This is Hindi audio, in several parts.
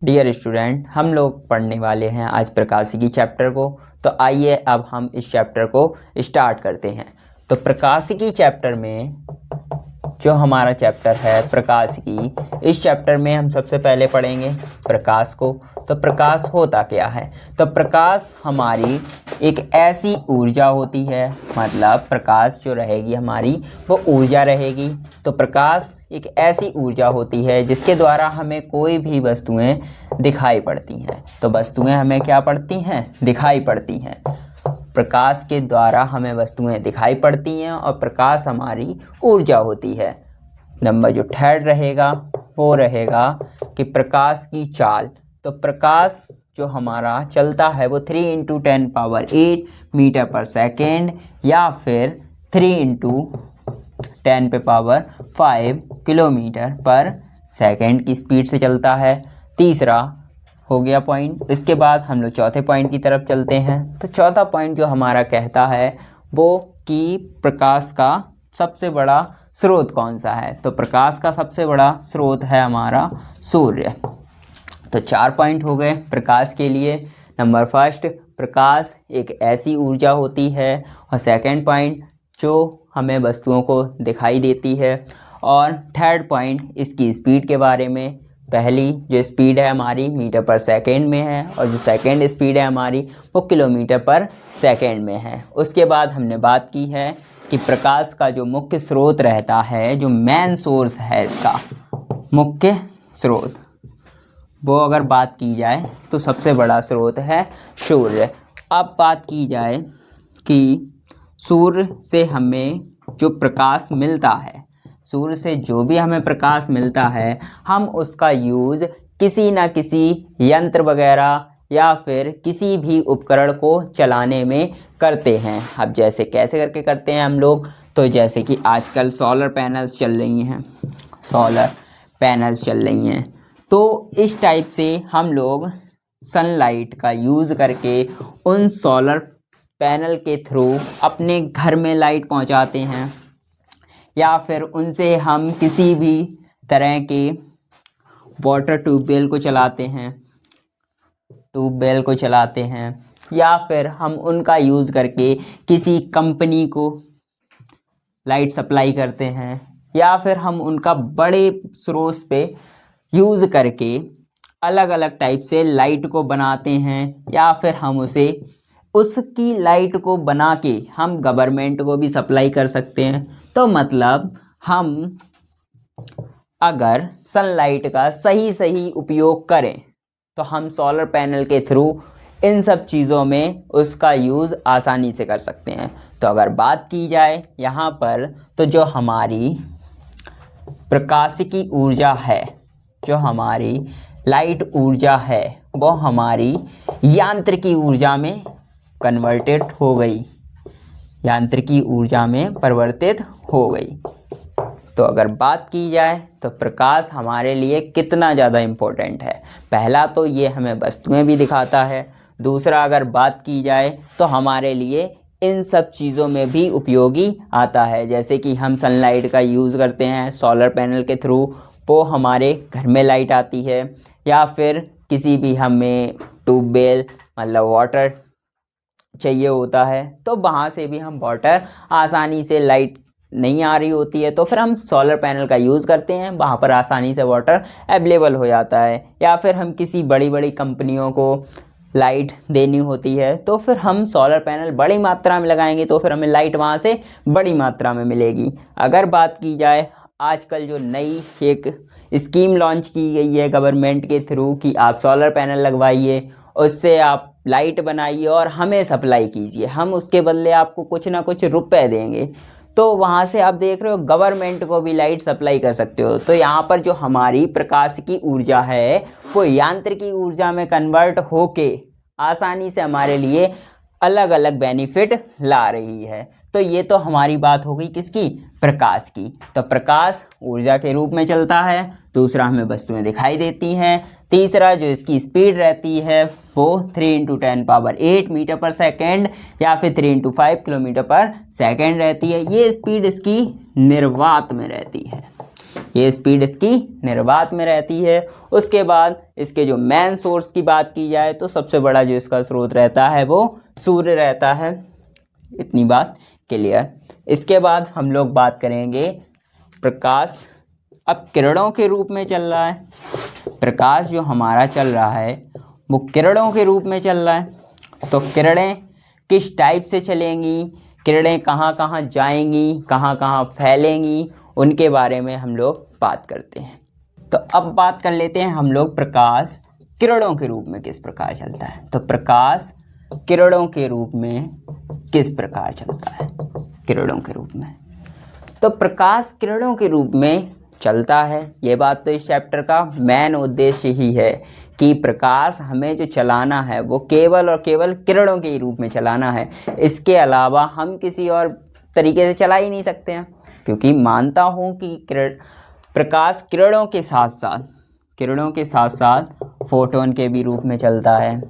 डियर स्टूडेंट, हम लोग पढ़ने वाले हैं आज प्रकाशिकी चैप्टर को। तो आइए अब हम इस चैप्टर को स्टार्ट करते हैं। तो प्रकाशिकी चैप्टर में जो हमारा चैप्टर है प्रकाशिकी, इस चैप्टर में हम सबसे पहले पढ़ेंगे प्रकाश को। तो प्रकाश होता क्या है? तो प्रकाश हमारी एक ऐसी ऊर्जा होती है, मतलब प्रकाश जो रहेगी हमारी वो ऊर्जा रहेगी। तो प्रकाश एक ऐसी ऊर्जा होती है जिसके द्वारा हमें कोई भी वस्तुएं दिखाई पड़ती हैं। तो वस्तुएं हमें क्या पड़ती हैं? दिखाई पड़ती हैं। प्रकाश के द्वारा हमें वस्तुएं दिखाई पड़ती हैं और प्रकाश हमारी ऊर्जा होती है। नंबर जो थर्ड रहेगा वो रहेगा कि प्रकाश की चाल। तो प्रकाश जो हमारा चलता है वो 3 × 10⁸ मीटर पर सेकेंड या फिर 3 × 10⁵ किलोमीटर पर सेकेंड की स्पीड से चलता है। तीसरा हो गया पॉइंट। इसके बाद हम लोग चौथे पॉइंट की तरफ चलते हैं। तो चौथा पॉइंट जो हमारा कहता है वो कि प्रकाश का सबसे बड़ा स्रोत कौन सा है? तो प्रकाश का सबसे बड़ा स्रोत है हमारा सूर्य। तो 4 पॉइंट हो गए प्रकाश के लिए। नंबर फर्स्ट, प्रकाश एक ऐसी ऊर्जा होती है। और सेकंड पॉइंट, जो हमें वस्तुओं को दिखाई देती है। और थर्ड पॉइंट, इसकी स्पीड के बारे में। पहली जो स्पीड है हमारी मीटर पर सेकेंड में है और जो सेकंड स्पीड है हमारी वो किलोमीटर पर सेकेंड में है। उसके बाद हमने बात की है कि प्रकाश का जो मुख्य स्रोत रहता है, जो मेन सोर्स है इसका मुख्य स्रोत, वो अगर बात की जाए तो सबसे बड़ा स्रोत है सूर्य। अब बात की जाए कि सूर्य से हमें जो प्रकाश मिलता है, सूर्य से जो भी हमें प्रकाश मिलता है, हम उसका यूज़ किसी न किसी यंत्र वगैरह या फिर किसी भी उपकरण को चलाने में करते हैं। अब जैसे कैसे करके करते हैं हम लोग? तो जैसे कि आजकल सोलर पैनल्स चल रही हैं, तो इस टाइप से हम लोग सनलाइट का यूज़ करके उन सोलर पैनल के थ्रू अपने घर में लाइट पहुंचाते हैं, या फिर उनसे हम किसी भी तरह के वाटर ट्यूबवेल को चलाते हैं, या फिर हम उनका यूज़ करके किसी कंपनी को लाइट सप्लाई करते हैं, या फिर हम उनका बड़े स्रोत पे यूज़ करके अलग अलग टाइप से लाइट को बनाते हैं, या फिर हम उसकी लाइट को बना के हम गवर्नमेंट को भी सप्लाई कर सकते हैं। तो मतलब हम अगर सनलाइट का सही उपयोग करें तो हम सोलर पैनल के थ्रू इन सब चीज़ों में उसका यूज़ आसानी से कर सकते हैं। तो अगर बात की जाए यहाँ पर, तो जो हमारी प्रकाशिकी ऊर्जा है, जो हमारी लाइट ऊर्जा है, वो हमारी यांत्रिकी ऊर्जा में कन्वर्टेड हो गई, यांत्रिकी ऊर्जा में परिवर्तित हो गई। तो अगर बात की जाए तो प्रकाश हमारे लिए कितना ज़्यादा इम्पोर्टेंट है। पहला तो ये हमें वस्तुएं भी दिखाता है। दूसरा अगर बात की जाए तो हमारे लिए इन सब चीज़ों में भी उपयोगी आता है। जैसे कि हम सनलाइट का यूज़ करते हैं सोलर पैनल के थ्रू, वो हमारे घर में लाइट आती है, या फिर किसी भी हमें ट्यूबवेल मतलब वाटर चाहिए होता है, तो वहाँ से भी हम वाटर आसानी से, लाइट नहीं आ रही होती है तो फिर हम सोलर पैनल का यूज़ करते हैं, वहाँ पर आसानी से वाटर अवेलेबल हो जाता है। या फिर हम किसी बड़ी कंपनियों को लाइट देनी होती है तो फिर हम सोलर पैनल बड़ी मात्रा में लगाएंगे तो फिर हमें लाइट वहाँ से बड़ी मात्रा में मिलेगी। अगर बात की जाए आजकल जो नई एक स्कीम लॉन्च की गई है गवर्नमेंट के थ्रू कि आप सोलर पैनल लगवाइए, उससे आप लाइट बनाइए और हमें सप्लाई कीजिए, हम उसके बदले आपको कुछ ना कुछ रुपए देंगे। तो वहाँ से आप देख रहे हो गवर्नमेंट को भी लाइट सप्लाई कर सकते हो। तो यहाँ पर जो हमारी प्रकाशिकी ऊर्जा है वो यांत्रिकी ऊर्जा में कन्वर्ट होके आसानी से हमारे लिए अलग अलग बेनिफिट ला रही है। तो ये तो हमारी बात हो गई किसकी? प्रकाश की। तो प्रकाश ऊर्जा के रूप में चलता है। दूसरा, हमें वस्तुएं दिखाई देती हैं। तीसरा, जो इसकी स्पीड रहती है वो 3 × 10⁸ मीटर पर सेकेंड या फिर 3 × 5 किलोमीटर पर सेकेंड रहती है। ये स्पीड इसकी निर्वात में रहती है। ये स्पीड इसकी निर्वात में रहती है। उसके बाद इसके जो मेन सोर्स की बात की जाए तो सबसे बड़ा जो इसका स्रोत रहता है वो सूर्य रहता है। इतनी बात क्लियर। इसके बाद हम लोग बात करेंगे प्रकाश अब किरणों के रूप में चल रहा है। प्रकाश जो हमारा चल रहा है वो किरणों के रूप में चल रहा है। तो किरणें किस टाइप से चलेंगी, किरणें कहाँ कहाँ जाएंगी, कहाँ कहाँ फैलेंगी, उनके बारे में हम लोग बात करते हैं। तो अब बात कर लेते हैं हम लोग प्रकाश किरणों के रूप में किस प्रकार चलता है। तो प्रकाश किरणों के रूप में किस प्रकार चलता है, किरणों के रूप में। तो प्रकाश किरणों के रूप में चलता है। ये बात तो इस चैप्टर का मेन उद्देश्य ही है कि प्रकाश हमें जो चलाना है वो केवल और केवल किरणों के रूप में चलाना है। इसके अलावा हम किसी और तरीके से चला ही नहीं सकते हैं, क्योंकि मानता हूँ कि प्रकाश किरणों के साथ साथ फोटोन के भी रूप में चलता है,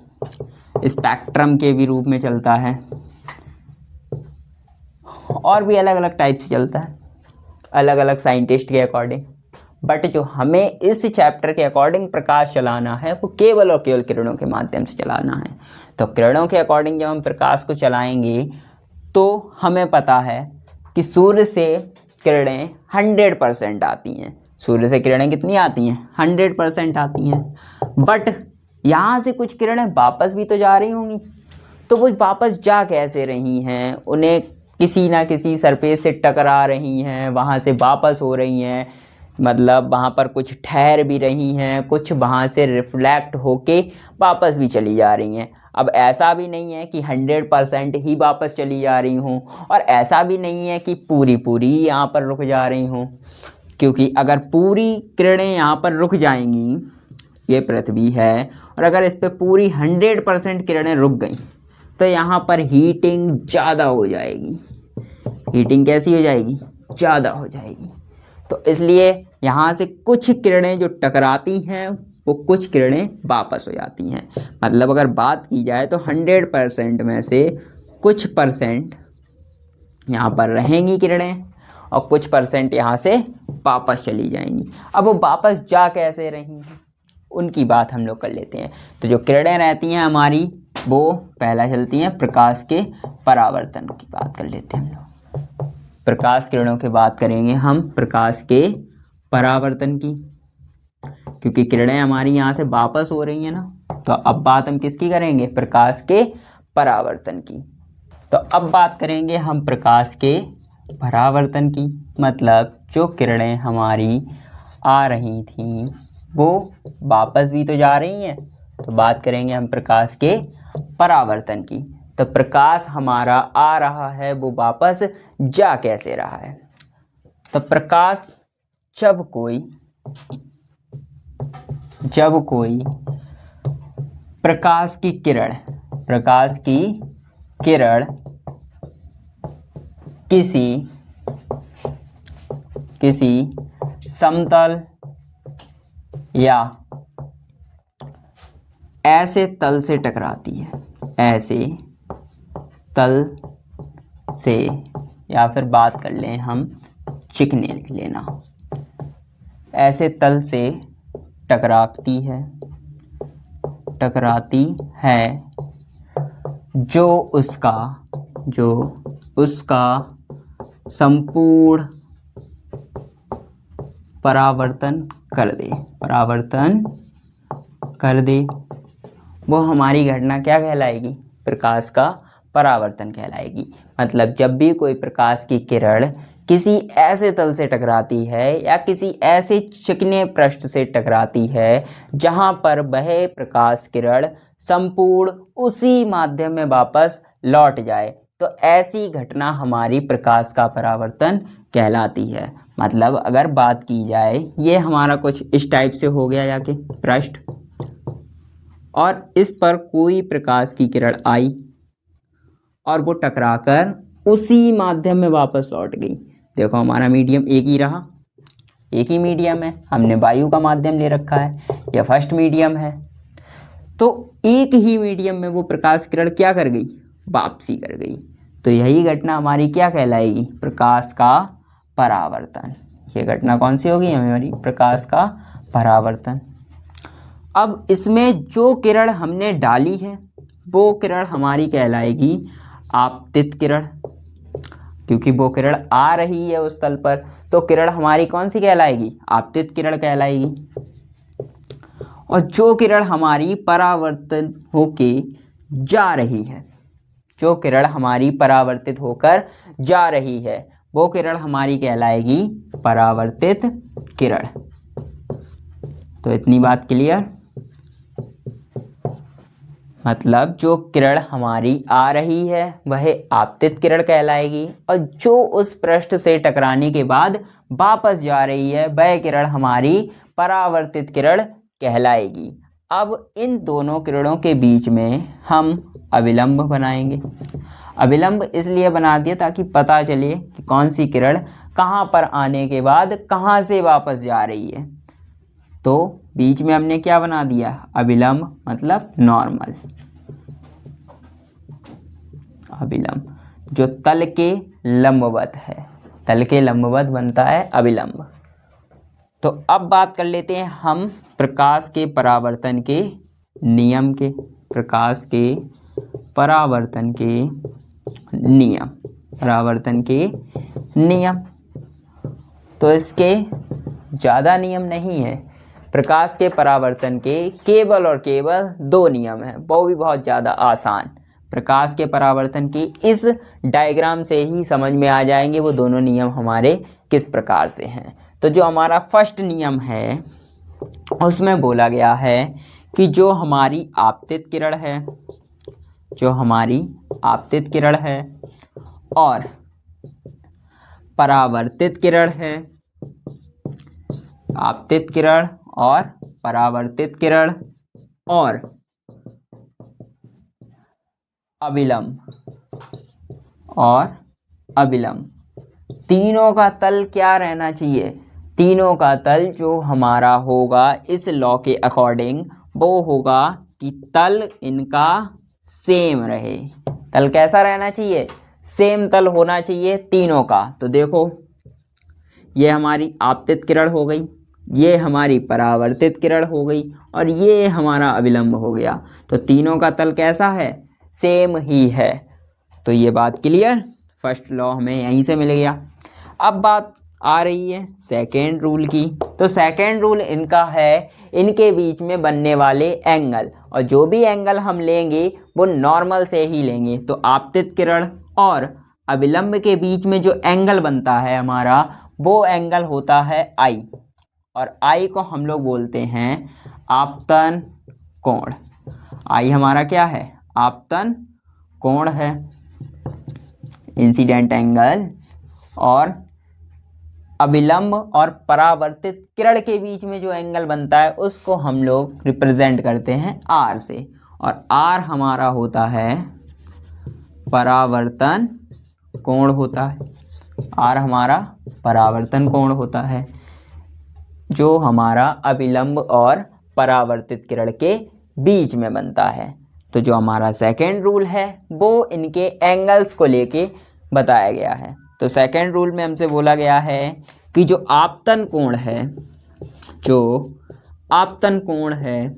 स्पेक्ट्रम के भी रूप में चलता है, और भी अलग अलग टाइप से चलता है अलग अलग साइंटिस्ट के अकॉर्डिंग। बट जो हमें इस चैप्टर के अकॉर्डिंग प्रकाश चलाना है वो केवल और केवल किरणों के माध्यम से चलाना है। तो किरणों के अकॉर्डिंग जब हम प्रकाश को चलाएंगे तो हमें पता है कि सूर्य से किरणें 100% आती हैं। सूर्य से किरणें कितनी आती हैं? 100% आती हैं। बट यहाँ से कुछ किरणें वापस भी तो जा रही होंगी। तो वो वापस जा कैसे रही हैं? उन्हें किसी ना किसी सरफेस से टकरा रही हैं, वहाँ से वापस हो रही हैं, मतलब वहाँ पर कुछ ठहर भी रही हैं, कुछ वहाँ से रिफ्लेक्ट होके वापस भी चली जा रही हैं। अब ऐसा भी नहीं है कि 100% ही वापस चली जा रही हूँ, और ऐसा भी नहीं है कि पूरी यहाँ पर रुक जा रही हूँ, क्योंकि अगर पूरी किरणें यहाँ पर रुक जाएंगी, ये पृथ्वी है, और अगर इस पर पूरी 100% किरणें रुक गई तो यहाँ पर हीटिंग ज़्यादा हो जाएगी। हीटिंग कैसी हो जाएगी? ज़्यादा हो जाएगी। तो इसलिए यहाँ से कुछ किरणें जो टकराती हैं वो कुछ किरणें वापस हो जाती हैं। मतलब अगर बात की जाए तो 100% में से कुछ परसेंट यहाँ पर रहेंगी किरणें और कुछ परसेंट यहाँ से वापस चली जाएंगी। अब वो वापस जा कैसे रही हैं उनकी बात हम लोग कर लेते हैं। तो जो किरणें रहती हैं हमारी वो पहला चलती हैं प्रकाश के परावर्तन की बात कर लेते हैं हम लोग। प्रकाश किरणों की बात करेंगे हम प्रकाश के परावर्तन की, क्योंकि किरणें हमारी यहाँ से वापस हो रही हैं ना। तो अब बात हम किसकी करेंगे? प्रकाश के परावर्तन की। तो अब बात करेंगे हम प्रकाश के परावर्तन की, मतलब जो किरणें हमारी आ रही थीं वो वापस भी तो जा रही हैं। तो बात करेंगे हम प्रकाश के परावर्तन की। तो प्रकाश हमारा आ रहा है वो वापस जा कैसे रहा है? तो प्रकाश जब कोई प्रकाश की किरण किसी समतल या ऐसे तल से टकराती है, ऐसे तल से, या फिर बात कर लें हम चिकने लिख लेना, ऐसे तल से टकराती है जो उसका संपूर्ण परावर्तन कर दे, वो हमारी घटना क्या कहलाएगी? प्रकाश का परावर्तन कहलाएगी। मतलब जब भी कोई प्रकाश की किरण किसी ऐसे तल से टकराती है या किसी ऐसे चिकने पृष्ठ से टकराती है जहाँ पर वह प्रकाश किरण संपूर्ण उसी माध्यम में वापस लौट जाए, तो ऐसी घटना हमारी प्रकाश का परावर्तन कहलाती है। मतलब अगर बात की जाए, ये हमारा कुछ इस टाइप से हो गया जाके पृष्ठ, और इस पर कोई प्रकाश की किरण आई और वो टकराकर उसी माध्यम में वापस लौट गई। देखो हमारा मीडियम एक ही रहा, एक ही मीडियम है, हमने वायु का माध्यम ले रखा है, यह फर्स्ट मीडियम है। तो एक ही मीडियम में वो प्रकाश किरण क्या कर गई? वापसी कर गई। तो यही घटना हमारी क्या कहलाएगी? प्रकाश का परावर्तन। ये घटना कौन सी होगी हमारी? प्रकाश का परावर्तन। अब इसमें जो किरण हमने डाली है वो किरण हमारी कहलाएगी आपतित किरण, क्योंकि वो किरण आ रही है उस तल पर, तो किरण हमारी कौन सी कहलाएगी? आपतित किरण कहलाएगी। और जो किरण हमारी परावर्तित होके जा रही है, जो किरण हमारी परावर्तित होकर जा रही है वो किरण हमारी कहलाएगी परावर्तित किरण। तो इतनी बात क्लियर? मतलब जो किरण हमारी आ रही है वह आपतित किरण कहलाएगी, और जो उस पृष्ठ से टकराने के बाद वापस जा रही है वह किरण हमारी परावर्तित किरण कहलाएगी। अब इन दोनों किरणों के बीच में हम अविलंब बनाएंगे। अविलंब इसलिए बना दिया ताकि पता चले कि कौन सी किरण कहाँ पर आने के बाद कहाँ से वापस जा रही है। तो बीच में हमने क्या बना दिया? अविलंब, मतलब नॉर्मल। अविलंब जो तल के लंबवत है, तल के लंबवत बनता है अविलंब। तो अब बात कर लेते हैं हम प्रकाश के परावर्तन के नियम के। प्रकाश के परावर्तन के नियम, परावर्तन के नियम। तो इसके ज़्यादा नियम नहीं है। प्रकाश के परावर्तन के केवल और केवल 2 नियम हैं, वो भी बहुत ज़्यादा आसान। प्रकाश के परावर्तन की इस डायग्राम से ही समझ में आ जाएंगे वो दोनों नियम हमारे किस प्रकार से हैं। तो जो हमारा फर्स्ट नियम है उसमें बोला गया है कि जो हमारी आपतित किरण है, जो हमारी आपतित किरण है और परावर्तित किरण है, आपतित किरण और परावर्तित किरण और अविलंब और अविलंब, तीनों का तल क्या रहना चाहिए? तीनों का तल जो हमारा होगा इस लॉ के अकॉर्डिंग वो होगा कि तल इनका सेम रहे। तल कैसा रहना चाहिए? सेम तल होना चाहिए तीनों का। तो देखो ये हमारी आपतित किरण हो गई, ये हमारी परावर्तित किरण हो गई और ये हमारा अविलंब हो गया। तो तीनों का तल कैसा है? सेम ही है। तो ये बात क्लियर? फर्स्ट लॉ हमें यहीं से मिल गया। अब बात आ रही है सेकेंड रूल की। तो सेकेंड रूल इनका है इनके बीच में बनने वाले एंगल, और जो भी एंगल हम लेंगे वो नॉर्मल से ही लेंगे। तो आपतित किरण और अविलंब के बीच में जो एंगल बनता है हमारा वो एंगल होता है आई, और आई को हम लोग बोलते हैं आपतन कोण। आई हमारा क्या है? आपतन कोण है, इंसिडेंट एंगल। और अविलंब और परावर्तित किरण के बीच में जो एंगल बनता है उसको हम लोग रिप्रेजेंट करते हैं आर से, और आर हमारा होता है परावर्तन कोण होता है। आर हमारा परावर्तन कोण होता है जो हमारा अविलंब और परावर्तित किरण के बीच में बनता है। तो जो हमारा सेकेंड रूल है वो इनके एंगल्स को लेके बताया गया है। तो सेकेंड रूल में हमसे बोला गया है कि जो आपतन कोण है, जो आपतन कोण है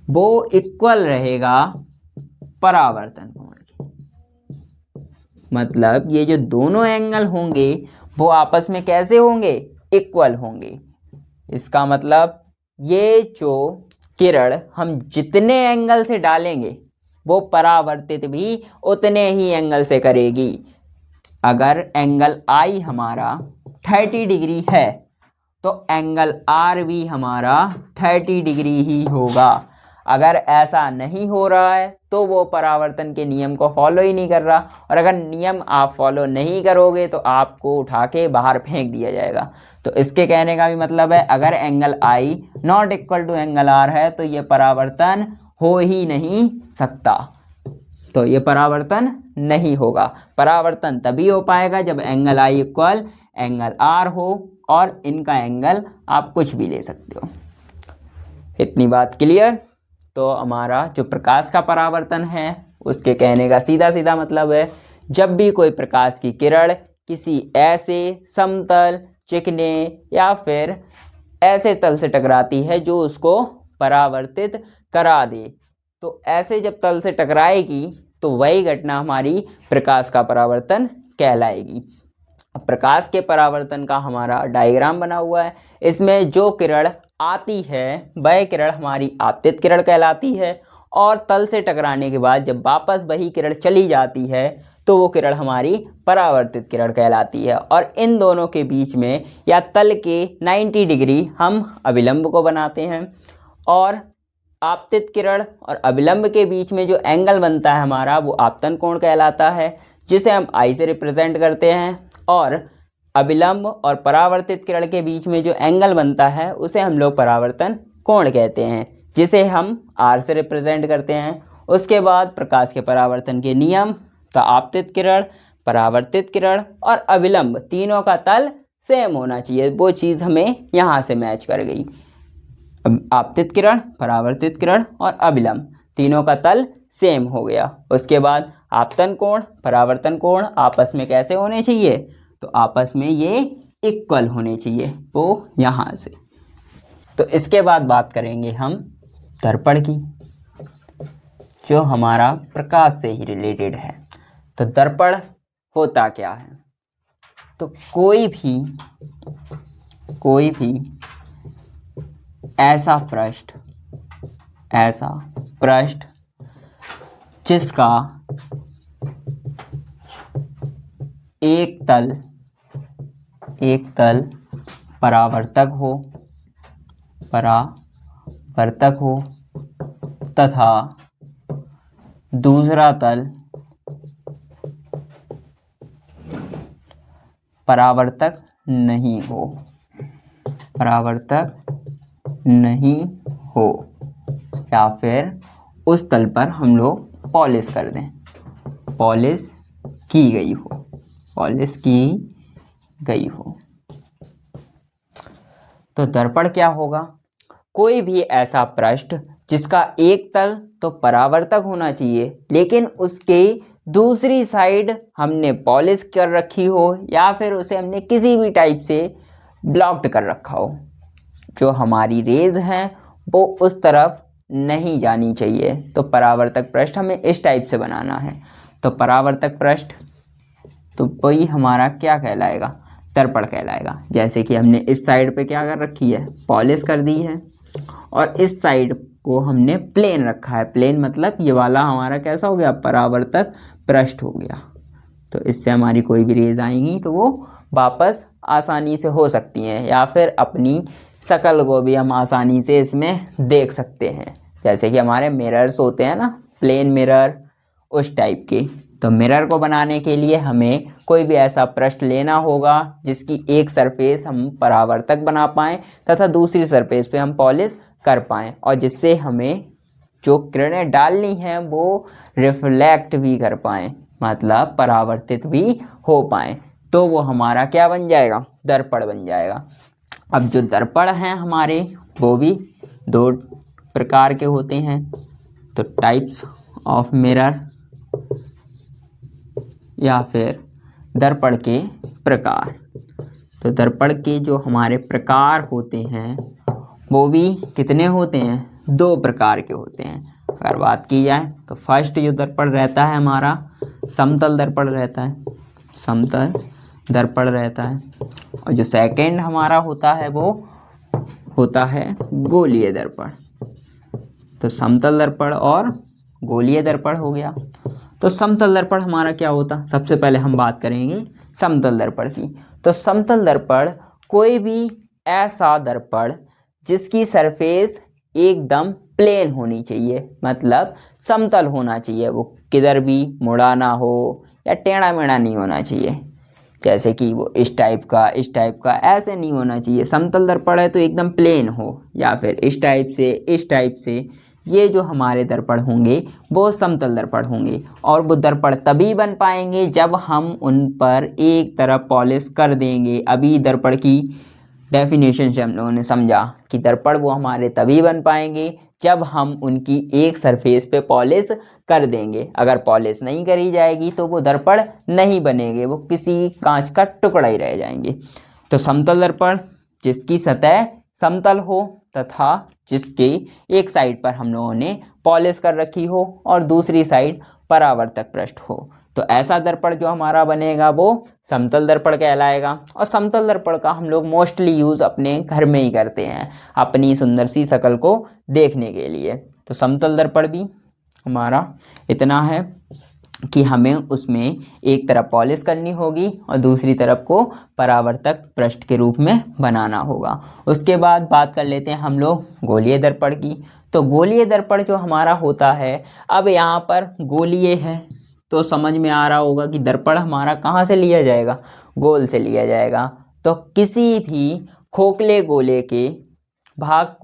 वो इक्वल रहेगा परावर्तन कोण के। मतलब ये जो दोनों एंगल होंगे वो आपस में कैसे होंगे? इक्वल होंगे। इसका मतलब ये जो किरण हम जितने एंगल से डालेंगे वो परावर्तित भी उतने ही एंगल से करेगी। अगर एंगल आई हमारा 30 डिग्री है तो एंगल आर भी हमारा 30 डिग्री ही होगा। अगर ऐसा नहीं हो रहा है तो वो परावर्तन के नियम को फॉलो ही नहीं कर रहा, और अगर नियम आप फॉलो नहीं करोगे तो आपको उठा के बाहर फेंक दिया जाएगा। तो इसके कहने का भी मतलब है अगर angle I not equal to angle R है तो ये परावर्तन हो ही नहीं सकता। तो ये परावर्तन नहीं होगा। परावर्तन तभी हो पाएगा जब angle I equal angle R हो, और इनका एंगल आप कुछ भी ले सकते हो। इतनी बात क्लियर? तो हमारा जो प्रकाश का परावर्तन है उसके कहने का सीधा सीधा मतलब है जब भी कोई प्रकाश की किरण किसी ऐसे समतल चिकने या फिर ऐसे तल से टकराती है जो उसको परावर्तित करा दे। तो ऐसे जब तल से टकराएगी तो वही घटना हमारी प्रकाश का परावर्तन कहलाएगी। प्रकाश के परावर्तन का हमारा डायग्राम बना हुआ है। इसमें जो किरण आती है वह किरण हमारी आपतित किरण कहलाती है, और तल से टकराने के बाद जब वापस वही किरण चली जाती है तो वो किरण हमारी परावर्तित किरण कहलाती है। और इन दोनों के बीच में या तल के 90 डिग्री हम अभिलंब को बनाते हैं, और आपतित किरण और अभिलंब के बीच में जो एंगल बनता है हमारा वो आपतन कोण कहलाता है, जिसे हम आई से रिप्रेजेंट करते हैं। और अभिलंब और परावर्तित किरण के बीच में जो एंगल बनता है उसे हम लोग परावर्तन कोण कहते हैं, जिसे हम आर से रिप्रेजेंट करते हैं। उसके बाद प्रकाश के परावर्तन के नियम, तो आपतित किरण, परावर्तित किरण और अभिलंब तीनों का तल सेम होना चाहिए। वो चीज़ हमें यहाँ से मैच कर गई। आपतित किरण, परावर्तित किरण और अभिलंब तीनों का तल सेम हो गया। उसके बाद आपतन कोण, परावर्तन कोण आपस में कैसे होने चाहिए, तो आपस में ये इक्वल होने चाहिए, वो यहाँ से। तो इसके बाद बात करेंगे हम दर्पण की, जो हमारा प्रकाश से ही रिलेटेड है। तो दर्पण होता क्या है, तो कोई भी ऐसा पृष्ठ जिसका एक तल परावर्तक हो तथा दूसरा तल परावर्तक नहीं हो, या फिर उस तल पर हम लोग पॉलिश कर दें, पॉलिश की गई हो। तो दर्पण क्या होगा, कोई भी ऐसा पृष्ठ जिसका एक तल तो परावर्तक होना चाहिए लेकिन उसके दूसरी साइड हमने पॉलिश कर रखी हो, या फिर उसे हमने किसी भी टाइप से ब्लॉक्ड कर रखा हो। जो हमारी रेज हैं वो उस तरफ नहीं जानी चाहिए। तो परावर्तक पृष्ठ हमें इस टाइप से बनाना है। तो परावर्तक पृष्ठ तो वही हमारा क्या कहलाएगा, दर्पण कहलाएगा। जैसे कि हमने इस साइड पे क्या कर रखी है, पॉलिश कर दी है, और इस साइड को हमने प्लेन रखा है। प्लेन मतलब ये वाला हमारा कैसा हो गया, परावर्तक पृष्ठ हो गया। तो इससे हमारी कोई भी रेज आएंगी तो वो वापस आसानी से हो सकती हैं, या फिर अपनी शक्ल को भी हम आसानी से इसमें देख सकते हैं। जैसे कि हमारे मिरर्स होते हैं ना, प्लेन मिरर, उस टाइप के। तो मिरर को बनाने के लिए हमें कोई भी ऐसा पृष्ठ लेना होगा जिसकी एक सरफेस हम परावर्तक बना पाएँ तथा दूसरी सरफेस पे हम पॉलिश कर पाएँ, और जिससे हमें जो किरणें डालनी हैं वो रिफ्लेक्ट भी कर पाएँ, मतलब परावर्तित भी हो पाएँ। तो वो हमारा क्या बन जाएगा, दर्पण बन जाएगा। अब जो दर्पण हैं हमारे वो भी दो प्रकार के होते हैं। तो टाइप्स ऑफ मिरर या फिर दर्पण के प्रकार। तो दर्पण के जो हमारे प्रकार होते हैं वो भी कितने होते हैं, दो प्रकार के होते हैं। अगर बात की जाए तो फर्स्ट जो दर्पण रहता है हमारा समतल दर्पण रहता है, समतल दर्पण रहता है। और जो सेकंड हमारा होता है वो होता है गोलीय दर्पण। तो समतल दर्पण और गोलीय दर्पण हो गया। तो समतल दर्पण हमारा क्या होता, सबसे पहले हम बात करेंगे समतल दर्पण की। तो समतल दर्पण कोई भी ऐसा दर्पण जिसकी सरफेस एकदम प्लेन होनी चाहिए, मतलब समतल होना चाहिए, वो किधर भी मुड़ा ना हो या टेढ़ा मेढ़ा नहीं होना चाहिए। जैसे कि वो इस टाइप का ऐसे नहीं होना चाहिए। समतल दर्पण है तो एकदम प्लेन हो, या फिर इस टाइप से। ये जो हमारे दर्पण होंगे वो समतल दर्पण होंगे, और वो दर्पण तभी बन पाएंगे जब हम उन पर एक तरफ पॉलिश कर देंगे। अभी दर्पण की डेफिनेशन से हम लोगों ने समझा कि दर्पण वो हमारे तभी बन पाएंगे जब हम उनकी एक सरफेस पे पॉलिश कर देंगे। अगर पॉलिश नहीं करी जाएगी तो वो दर्पण नहीं बनेंगे, वो किसी कांच का टुकड़ा ही रह जाएंगे। तो समतल दर्पण जिसकी सतह समतल हो तथा जिसके एक साइड पर हम लोगों ने पॉलिश कर रखी हो और दूसरी साइड परावर्तक पृष्ठ हो, तो ऐसा दर्पण जो हमारा बनेगा वो समतल दर्पण कहलाएगा। और समतल दर्पण का हम लोग मोस्टली यूज़ अपने घर में ही करते हैं अपनी सुंदर सी शक्ल को देखने के लिए। तो समतल दर्पण भी हमारा इतना है कि हमें उसमें एक तरफ पॉलिश करनी होगी और दूसरी तरफ को परावर्तक पृष्ठ के रूप में बनाना होगा। उसके बाद बात कर लेते हैं हम लोग गोलीय दर्पण की। तो गोलीय दर्पण जो हमारा होता है, अब यहाँ पर गोलीय है तो समझ में आ रहा होगा कि दर्पण हमारा कहाँ से लिया जाएगा, गोल से लिया जाएगा। तो किसी भी खोखले गोले के भाग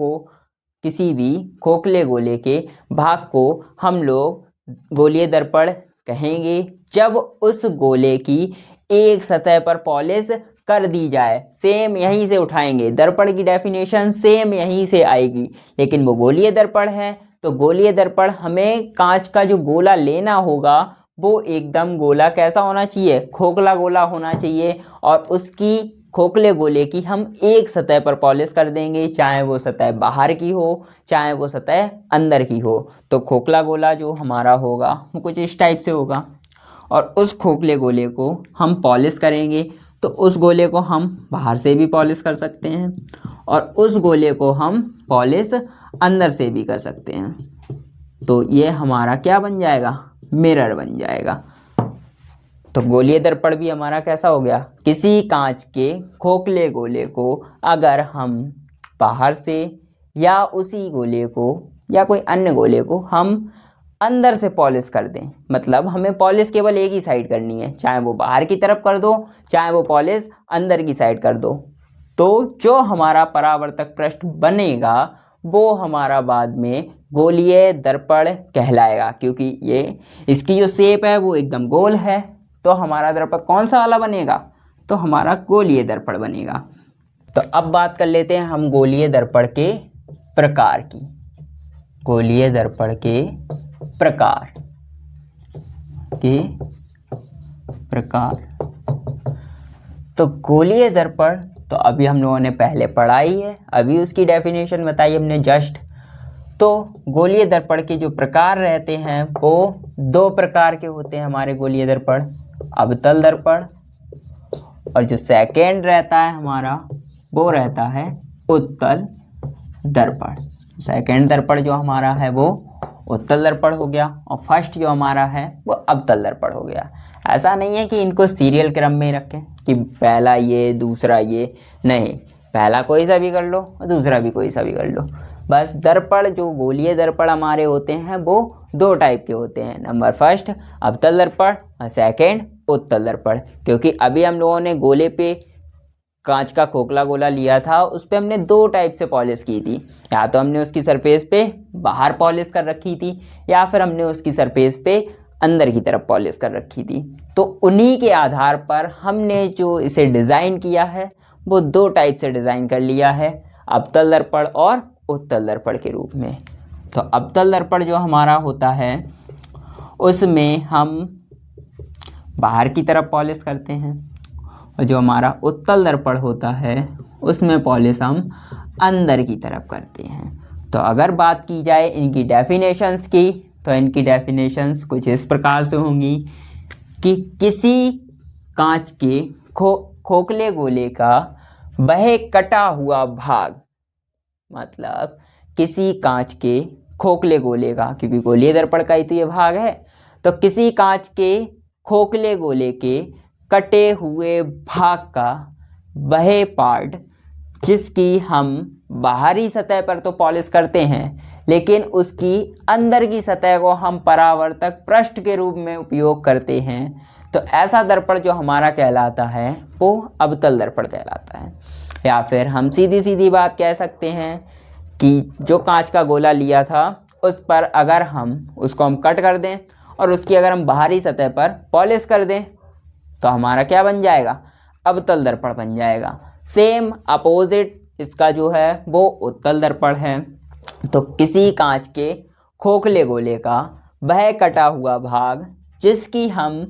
को हम लोग गोलीय दर्पण कहेंगे जब उस गोले की एक सतह पर पॉलिश कर दी जाए। सेम यहीं से उठाएंगे, दर्पण की डेफिनेशन सेम यहीं से आएगी, लेकिन वो गोलीय दर्पण है। तो गोलीय दर्पण हमें कांच का जो गोला लेना होगा वो एकदम गोला कैसा होना चाहिए, खोखला गोला होना चाहिए, और उसकी खोखले गोले की हम एक सतह पर पॉलिश कर देंगे, चाहे वो सतह बाहर की हो चाहे वो सतह अंदर की हो। तो खोखला गोला जो हमारा होगा वो कुछ इस टाइप से होगा, और उस खोखले गोले को हम पॉलिश करेंगे। तो उस गोले को हम बाहर से भी पॉलिश कर सकते हैं और उस गोले को हम पॉलिश अंदर से भी कर सकते हैं। तो ये हमारा क्या बन जाएगा, मिरर बन जाएगा। तो गोलीय दर्पण भी हमारा कैसा हो गया, किसी कांच के खोखले गोले को अगर हम बाहर से या उसी गोले को या कोई अन्य गोले को हम अंदर से पॉलिश कर दें, मतलब हमें पॉलिश केवल एक ही साइड करनी है, चाहे वो बाहर की तरफ कर दो चाहे वो पॉलिश अंदर की साइड कर दो, तो जो हमारा परावर्तक पृष्ठ बनेगा वो हमारा बाद में गोलीय दर्पण कहलाएगा, क्योंकि ये इसकी जो शेप है वो एकदम गोल है। तो हमारा दर्पण कौन सा वाला बनेगा, तो हमारा गोलीय दर्पण बनेगा। तो अब बात कर लेते हैं हम गोलीय दर्पण के प्रकार की। गोलीय दर्पण के प्रकार तो गोलीय दर्पण तो अभी हम लोगों ने पहले पढ़ा ही है, अभी उसकी डेफिनेशन बताई हमने जस्ट। तो गोलीय दर्पण के जो प्रकार रहते हैं वो दो प्रकार के होते हैं हमारे गोलीय दर्पण, अवतल दर्पण, और जो सेकेंड रहता है हमारा वो रहता है उत्तल दर्पण। सेकेंड दर्पण जो हमारा है वो उत्तल दर्पण हो गया और फर्स्ट जो हमारा है वो अवतल दर्पण हो गया। ऐसा नहीं है कि इनको सीरियल क्रम में रखें कि पहला ये दूसरा ये, नहीं, पहला कोई सा भी कर लो और दूसरा भी कोई सा भी कर लो। बस दर्पण जो गोलीय दर्पण हमारे होते हैं वो दो टाइप के होते हैं, नंबर फर्स्ट अवतल दर्पण और सेकेंड उत्तल दर्पण। क्योंकि अभी हम लोगों ने गोले पे कांच का खोखला गोला लिया था, उस पर हमने दो टाइप से पॉलिश की थी, या तो हमने उसकी सरफेस पे बाहर पॉलिश कर रखी थी या फिर हमने उसकी सरफेस पे अंदर की तरफ पॉलिश कर रखी थी। तो उन्हीं के आधार पर हमने जो इसे डिज़ाइन किया है वो दो टाइप से डिज़ाइन कर लिया है, अवतल दर्पण और उत्तल दर्पण के रूप में। तो अवतल दर्पण जो हमारा होता है उसमें हम बाहर की तरफ पॉलिश करते हैं, और जो हमारा उत्तल दर्पण होता है उसमें पॉलिश हम अंदर की तरफ करते हैं। तो अगर बात की जाए इनकी डेफिनेशंस की, तो इनकी डेफिनेशंस कुछ इस प्रकार से होंगी कि किसी कांच के खोखले गोले का वह कटा हुआ भाग, मतलब किसी कांच के खोखले गोले का, क्योंकि गोलीय दर्पण का ही तो ये भाग है, तो किसी कांच के खोखले गोले के कटे हुए भाग का वह पार्ट जिसकी हम बाहरी सतह पर तो पॉलिश करते हैं लेकिन उसकी अंदर की सतह को हम परावर्तक पृष्ठ के रूप में उपयोग करते हैं, तो ऐसा दर्पण जो हमारा कहलाता है वो अवतल दर्पण कहलाता है। या फिर हम सीधी सीधी बात कह सकते हैं कि जो कांच का गोला लिया था उस पर अगर हम उसको कट कर दें और उसकी अगर हम बाहरी सतह पर पॉलिश कर दें तो हमारा क्या बन जाएगा, अवतल दर्पण बन जाएगा। सेम अपोजिट इसका जो है वो उत्तल दर्पण है। तो किसी कांच के खोखले गोले का वह कटा हुआ भाग जिसकी हम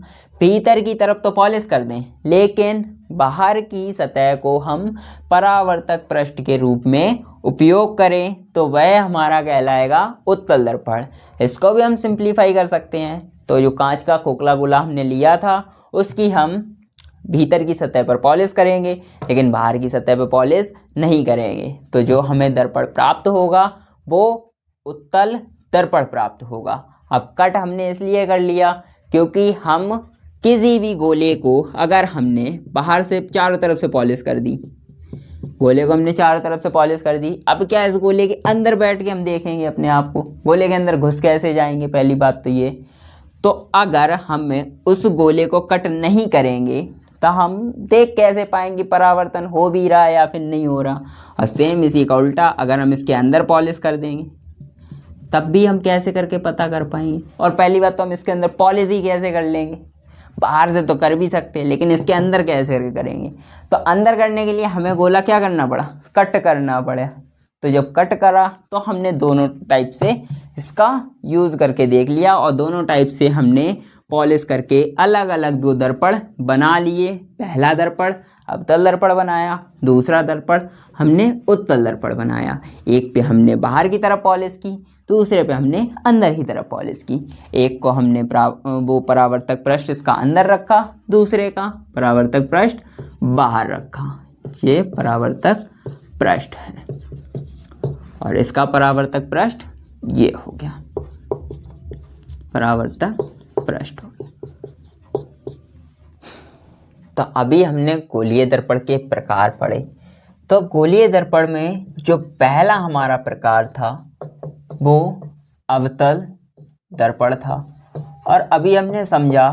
भीतर की तरफ तो पॉलिश कर दें, लेकिन बाहर की सतह को हम परावर्तक पृष्ठ के रूप में उपयोग करें तो वह हमारा कहलाएगा उत्तल दर्पण। इसको भी हम सिंप्लीफाई कर सकते हैं। तो जो कांच का खोखला गोला हमने लिया था उसकी हम भीतर की सतह पर पॉलिश करेंगे, लेकिन बाहर की सतह पर पॉलिश नहीं करेंगे। तो जो हमें दर्पण प्राप्त होगा वो उत्तल दर्पण प्राप्त होगा। अब कट हमने इसलिए कर लिया क्योंकि हम किसी भी गोले को अगर हमने बाहर से चारों तरफ से पॉलिश कर दी, गोले को हमने चारों तरफ से पॉलिश कर दी, अब क्या इस गोले के अंदर बैठ के हम देखेंगे अपने आप को, गोले के अंदर घुस कैसे जाएंगे? पहली बात तो ये। तो अगर हम उस गोले को कट नहीं करेंगे तो हम देख कैसे पाएंगे परावर्तन हो भी रहा है या फिर नहीं हो रहा? और सेम इसी का उल्टा, अगर हम इसके अंदर पॉलिश कर देंगे तब भी हम कैसे करके पता कर पाएंगे? और पहली बात तो हम इसके अंदर पॉलिश ही कैसे कर लेंगे? बाहर से तो कर भी सकते हैं, लेकिन इसके अंदर कैसे करके करेंगे? तो अंदर करने के लिए हमें गोला क्या करना पड़ा? कट करना पड़ा। तो जब कट करा तो हमने दोनों टाइप से इसका यूज़ करके देख लिया और दोनों टाइप से हमने पॉलिश करके अलग अलग दो दर्पण बना लिए। पहला दर्पण अवतल दर्पण बनाया, दूसरा दर्पण हमने उत्तल दर्पण बनाया। एक पे हमने बाहर की तरफ पॉलिश की, दूसरे पे हमने अंदर की तरफ पॉलिश की। एक को हमने वो परावर्तक पृष्ठ इसका अंदर रखा, दूसरे का परावर्तक पृष्ठ बाहर रखा। ये परावर्तक पृष्ठ है और इसका परावर्तक पृष्ठ ये हो गया, परावर्तक पृष्ठ हो गया। तो अभी हमने गोलीय दर्पण के प्रकार पढ़े। तो गोलीय दर्पण में जो पहला हमारा प्रकार था वो अवतल दर्पण था। और अभी हमने समझा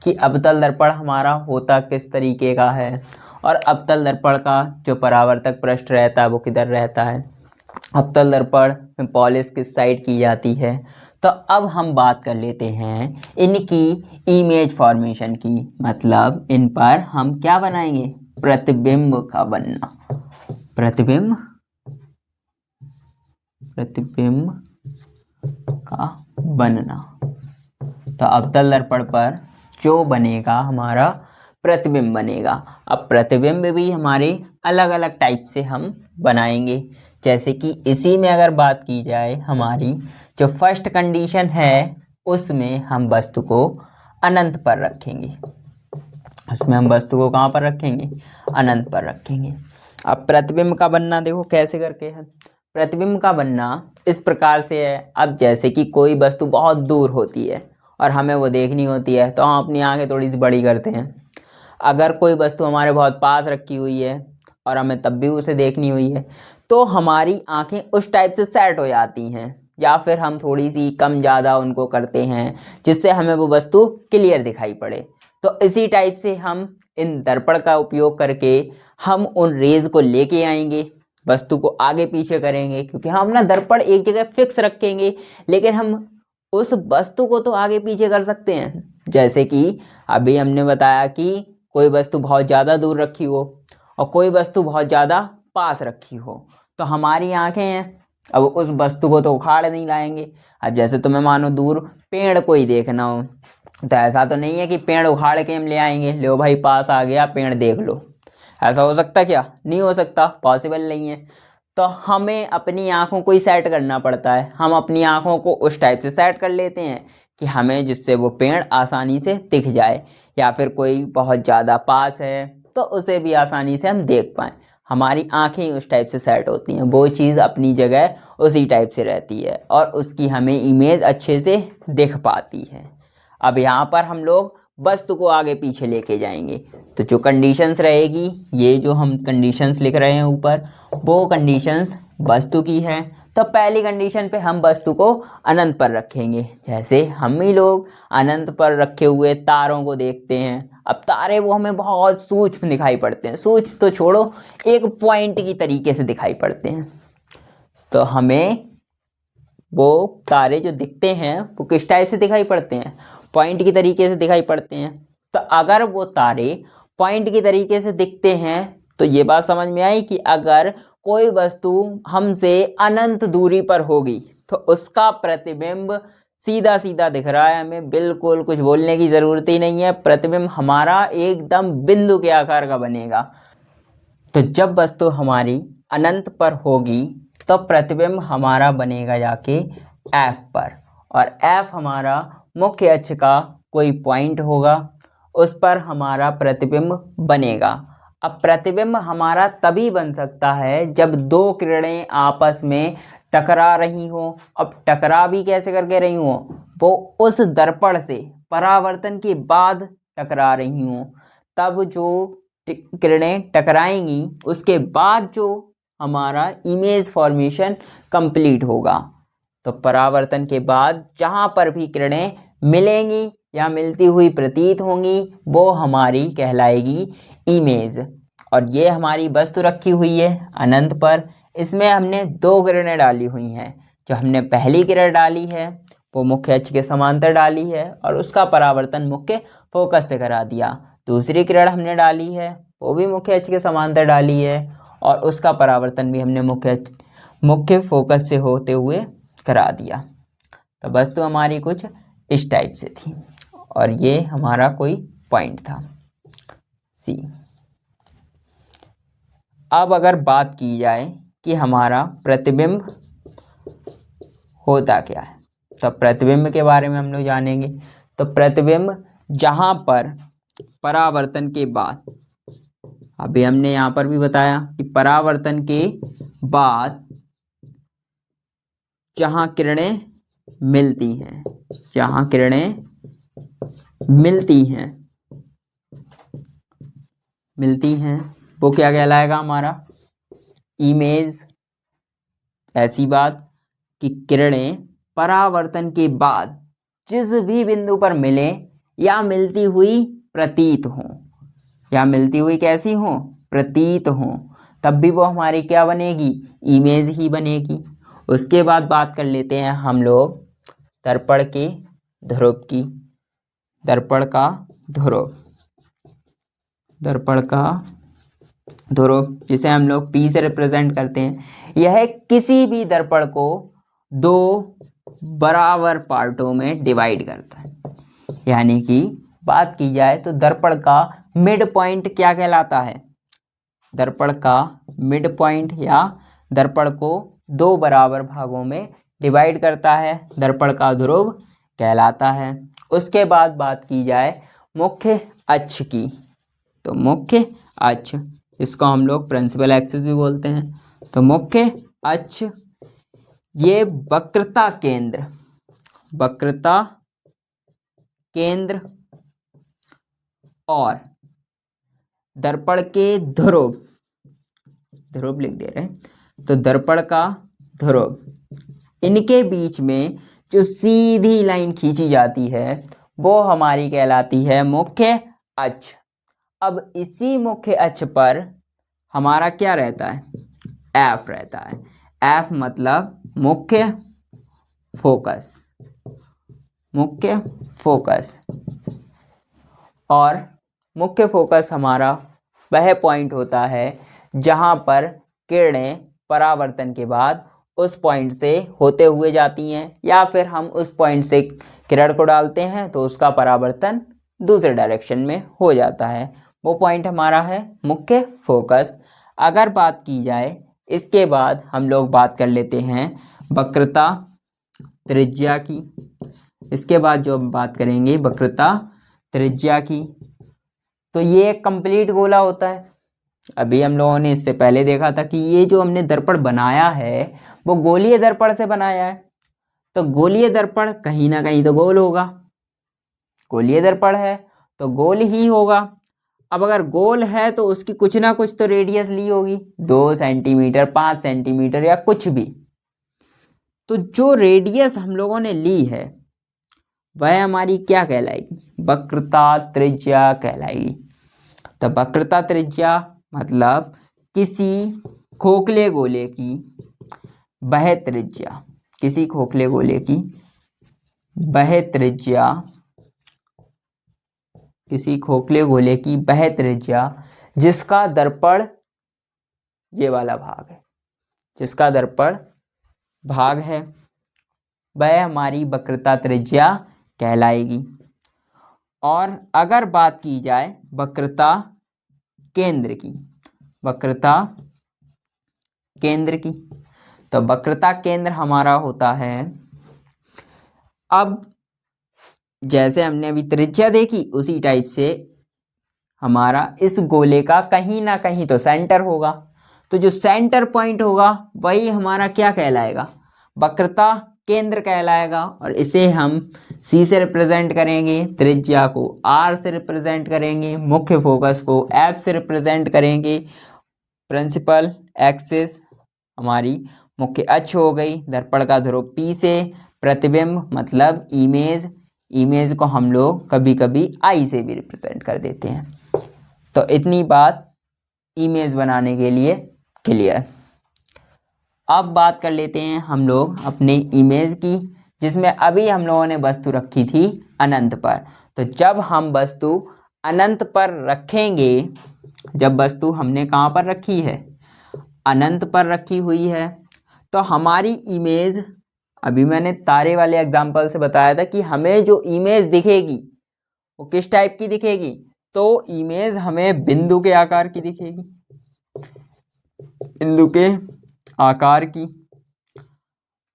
कि अवतल दर्पण हमारा होता किस तरीके का है और अवतल दर्पण का जो परावर्तक पृष्ठ रहता है वो किधर रहता है, अवतल दर्पण में पॉलिश किस साइड की जाती है। तो अब हम बात कर लेते हैं इनकी इमेज फॉर्मेशन की, मतलब इन पर हम क्या बनाएंगे? प्रतिबिंब का बनना, प्रतिबिंब का बनना। तो अवतल दर्पण पर जो बनेगा हमारा प्रतिबिंब बनेगा। अब प्रतिबिंब भी हमारे अलग अलग टाइप से हम बनाएंगे। जैसे कि इसी में अगर बात की जाए, हमारी जो फर्स्ट कंडीशन है उसमें हम वस्तु को अनंत पर रखेंगे। उसमें हम वस्तु को कहाँ पर रखेंगे? अनंत पर रखेंगे। अब प्रतिबिंब का बनना देखो कैसे करके है। प्रतिबिंब का बनना इस प्रकार से है। अब जैसे कि कोई वस्तु बहुत दूर होती है और हमें वो देखनी होती है तो हम अपनी आंखें थोड़ी सी बड़ी करते हैं। अगर कोई वस्तु हमारे बहुत पास रखी हुई है और हमें तब भी उसे देखनी हुई है तो हमारी आंखें उस टाइप से सेट हो जाती हैं, या फिर हम थोड़ी सी कम ज़्यादा उनको करते हैं जिससे हमें वो वस्तु क्लियर दिखाई पड़े। तो इसी टाइप से हम इन दर्पण का उपयोग करके हम उन रेज को लेके आएंगे, वस्तु को आगे पीछे करेंगे, क्योंकि हम ना दर्पण एक जगह फिक्स रखेंगे लेकिन हम उस वस्तु को तो आगे पीछे कर सकते हैं। जैसे कि अभी हमने बताया कि कोई वस्तु बहुत ज़्यादा दूर रखी हो और कोई वस्तु बहुत ज़्यादा पास रखी हो, तो हमारी आंखें हैं, अब उस वस्तु को तो उखाड़ नहीं लाएंगे। अब जैसे तुम्हें मानो दूर पेड़ को ही देखना हो तो ऐसा तो नहीं है कि पेड़ उखाड़ के हम ले आएंगे, लो भाई पास आ गया पेड़ देख लो। ऐसा हो सकता क्या? नहीं हो सकता, पॉसिबल नहीं है। तो हमें अपनी आँखों को ही सेट करना पड़ता है। हम अपनी आँखों को उस टाइप से सेट कर लेते हैं कि हमें जिससे वो पेड़ आसानी से दिख जाए, या फिर कोई बहुत ज़्यादा पास है तो उसे भी आसानी से हम देख पाएँ। हमारी आंखें उस टाइप से सेट होती हैं, वो चीज़ अपनी जगह उसी टाइप से रहती है और उसकी हमें इमेज अच्छे से दिख पाती है। अब यहाँ पर हम लोग वस्तु को आगे पीछे लेके जाएंगे तो जो कंडीशंस रहेगी, ये जो हम कंडीशंस लिख रहे हैं ऊपर, वो कंडीशंस वस्तु की है। तो पहली कंडीशन पे हम वस्तु को अनंत पर रखेंगे। जैसे हम ही लोग अनंत पर रखे हुए तारों को देखते हैं। अब तारे वो हमें बहुत सूक्ष्म दिखाई पड़ते हैं, सूक्ष्म तो छोड़ो, एक पॉइंट की तरीके से दिखाई पड़ते हैं। तो हमें वो तारे जो दिखते हैं वो किस टाइप से दिखाई पड़ते हैं? पॉइंट की तरीके से दिखाई पड़ते हैं। तो अगर वो तारे पॉइंट की तरीके से दिखते हैं तो ये बात समझ में आई कि अगर कोई वस्तु हमसे अनंत दूरी पर होगी तो उसका प्रतिबिंब सीधा सीधा दिख रहा है हमें, बिल्कुल कुछ बोलने की ज़रूरत ही नहीं है। प्रतिबिंब हमारा एकदम बिंदु के आकार का बनेगा। तो जब वस्तु हमारी अनंत पर होगी तो प्रतिबिंब हमारा बनेगा जाके F पर, और F हमारा मुख्य अक्ष का कोई पॉइंट होगा, उस पर हमारा प्रतिबिंब बनेगा। अब प्रतिबिंब हमारा तभी बन सकता है जब दो किरणें आपस में टकरा रही हो। अब टकरा भी कैसे करके रही हो, वो उस दर्पण से परावर्तन के बाद टकरा रही हो, तब जो किरणें टकराएंगी उसके बाद जो हमारा इमेज फॉर्मेशन कंप्लीट होगा। तो परावर्तन के बाद जहाँ पर भी किरणें मिलेंगी या मिलती हुई प्रतीत होंगी वो हमारी कहलाएगी इमेज। और ये हमारी वस्तु रखी हुई है अनंत पर, इसमें हमने दो किरणें डाली हुई हैं। जो हमने पहली किरण डाली है वो मुख्य अक्ष के समांतर डाली है और उसका परावर्तन मुख्य फोकस से करा दिया। दूसरी किरण हमने डाली है वो भी मुख्य अक्ष के समांतर डाली है और उसका परावर्तन भी हमने मुख्य फोकस से होते हुए करा दिया। तो वस्तु हमारी कुछ इस टाइप से थी और ये हमारा कोई पॉइंट था सी। अब अगर बात की जाए कि हमारा प्रतिबिंब होता क्या है, तो प्रतिबिंब के बारे में हम लोग जानेंगे। तो प्रतिबिंब जहाँ पर परावर्तन के बाद, अभी हमने यहाँ पर भी बताया कि परावर्तन के बाद जहाँ किरणें मिलती हैं, जहाँ किरणें मिलती हैं वो क्या कहलाएगा हमारा इमेज। ऐसी बात कि किरणें परावर्तन के बाद जिस भी बिंदु पर मिले या मिलती हुई प्रतीत हो, या मिलती हुई कैसी हो, प्रतीत हो, तब भी वो हमारी क्या बनेगी, इमेज ही बनेगी। उसके बाद बात कर लेते हैं हम लोग दर्पण के ध्रुव की। दर्पण का ध्रुव जिसे हम लोग P से रिप्रेजेंट करते हैं, यह किसी भी दर्पण को दो बराबर पार्टों में डिवाइड करता है। यानी कि बात की जाए तो दर्पण का मिड पॉइंट क्या कहलाता है, दर्पण का मिड पॉइंट या दर्पण को दो बराबर भागों में डिवाइड करता है, दर्पण का ध्रुव कहलाता है। उसके बाद बात की जाए मुख्य अक्ष की, तो मुख्य अक्ष इसको हम लोग प्रिंसिपल एक्सिस भी बोलते हैं। तो मुख्य अक्ष ये वक्रता केंद्र और दर्पण के ध्रुव लिख दे रहे हैं, तो दर्पण का ध्रुव, इनके बीच में जो सीधी लाइन खींची जाती है वो हमारी कहलाती है मुख्य अक्ष। अब इसी मुख्य अक्ष पर हमारा क्या रहता है, F रहता है। F मतलब मुख्य फोकस। और मुख्य फोकस हमारा वह पॉइंट होता है जहाँ पर किरणें परावर्तन के बाद उस पॉइंट से होते हुए जाती हैं, या फिर हम उस पॉइंट से किरण को डालते हैं तो उसका परावर्तन दूसरे डायरेक्शन में हो जाता है। वो पॉइंट हमारा है मुख्य फोकस। अगर बात की जाए इसके बाद हम लोग बात कर लेते हैं वक्रता त्रिज्या की। इसके बाद जो हम बात करेंगे वक्रता त्रिज्या की, तो ये एक कंप्लीट गोला होता है। अभी हम लोगों ने इससे पहले देखा था कि ये जो हमने दर्पण बनाया है वो गोलीय दर्पण से बनाया है। तो गोलीय दर्पण कहीं ना कहीं तो गोल होगा, गोलीय दर्पण है तो गोल ही होगा। अब अगर गोल है तो उसकी कुछ ना कुछ तो रेडियस ली होगी, 2 सेंटीमीटर, 5 सेंटीमीटर या कुछ भी। तो जो रेडियस हम लोगों ने ली है वह हमारी क्या कहलाएगी, वक्रता त्रिज्या कहलाएगी। तो वक्रता त्रिज्या मतलब किसी खोखले गोले की वह त्रिज्या, किसी खोखले गोले की वह त्रिज्या, किसी खोखले गोले की वह त्रिज्या जिसका दर्पण ये वाला भाग है, जिसका दर्पण भाग है वह हमारी वक्रता त्रिज्या कहलाएगी। और अगर बात की जाए वक्रता केंद्र की, वक्रता केंद्र की, तो वक्रता केंद्र हमारा होता है, अब जैसे हमने अभी त्रिज्या देखी उसी टाइप से हमारा इस गोले का कहीं ना कहीं तो सेंटर होगा, तो जो सेंटर पॉइंट होगा वही हमारा क्या कहलाएगा, वक्रता केंद्र कहलाएगा। और इसे हम सी से रिप्रेजेंट करेंगे, त्रिज्या को आर से रिप्रेजेंट करेंगे, मुख्य फोकस को एफ से रिप्रेजेंट करेंगे, प्रिंसिपल एक्सिस हमारी मुख्य अक्ष हो गई, दर्पण का ध्रुव पी से, प्रतिबिंब मतलब इमेज, इमेज को हम लोग कभी कभी आई से भी रिप्रेजेंट कर देते हैं। तो इतनी बात इमेज बनाने के लिए क्लियर। अब बात कर लेते हैं हम लोग अपने इमेज की, जिसमें अभी हम लोगों ने वस्तु रखी थी अनंत पर। तो जब हम वस्तु अनंत पर रखेंगे, जब वस्तु हमने कहाँ पर रखी है, अनंत पर रखी हुई है, तो हमारी इमेज, अभी मैंने तारे वाले एग्जाम्पल से बताया था कि हमें जो इमेज दिखेगी वो किस टाइप की दिखेगी, तो इमेज हमें बिंदु के आकार की दिखेगी, बिंदु के आकार की।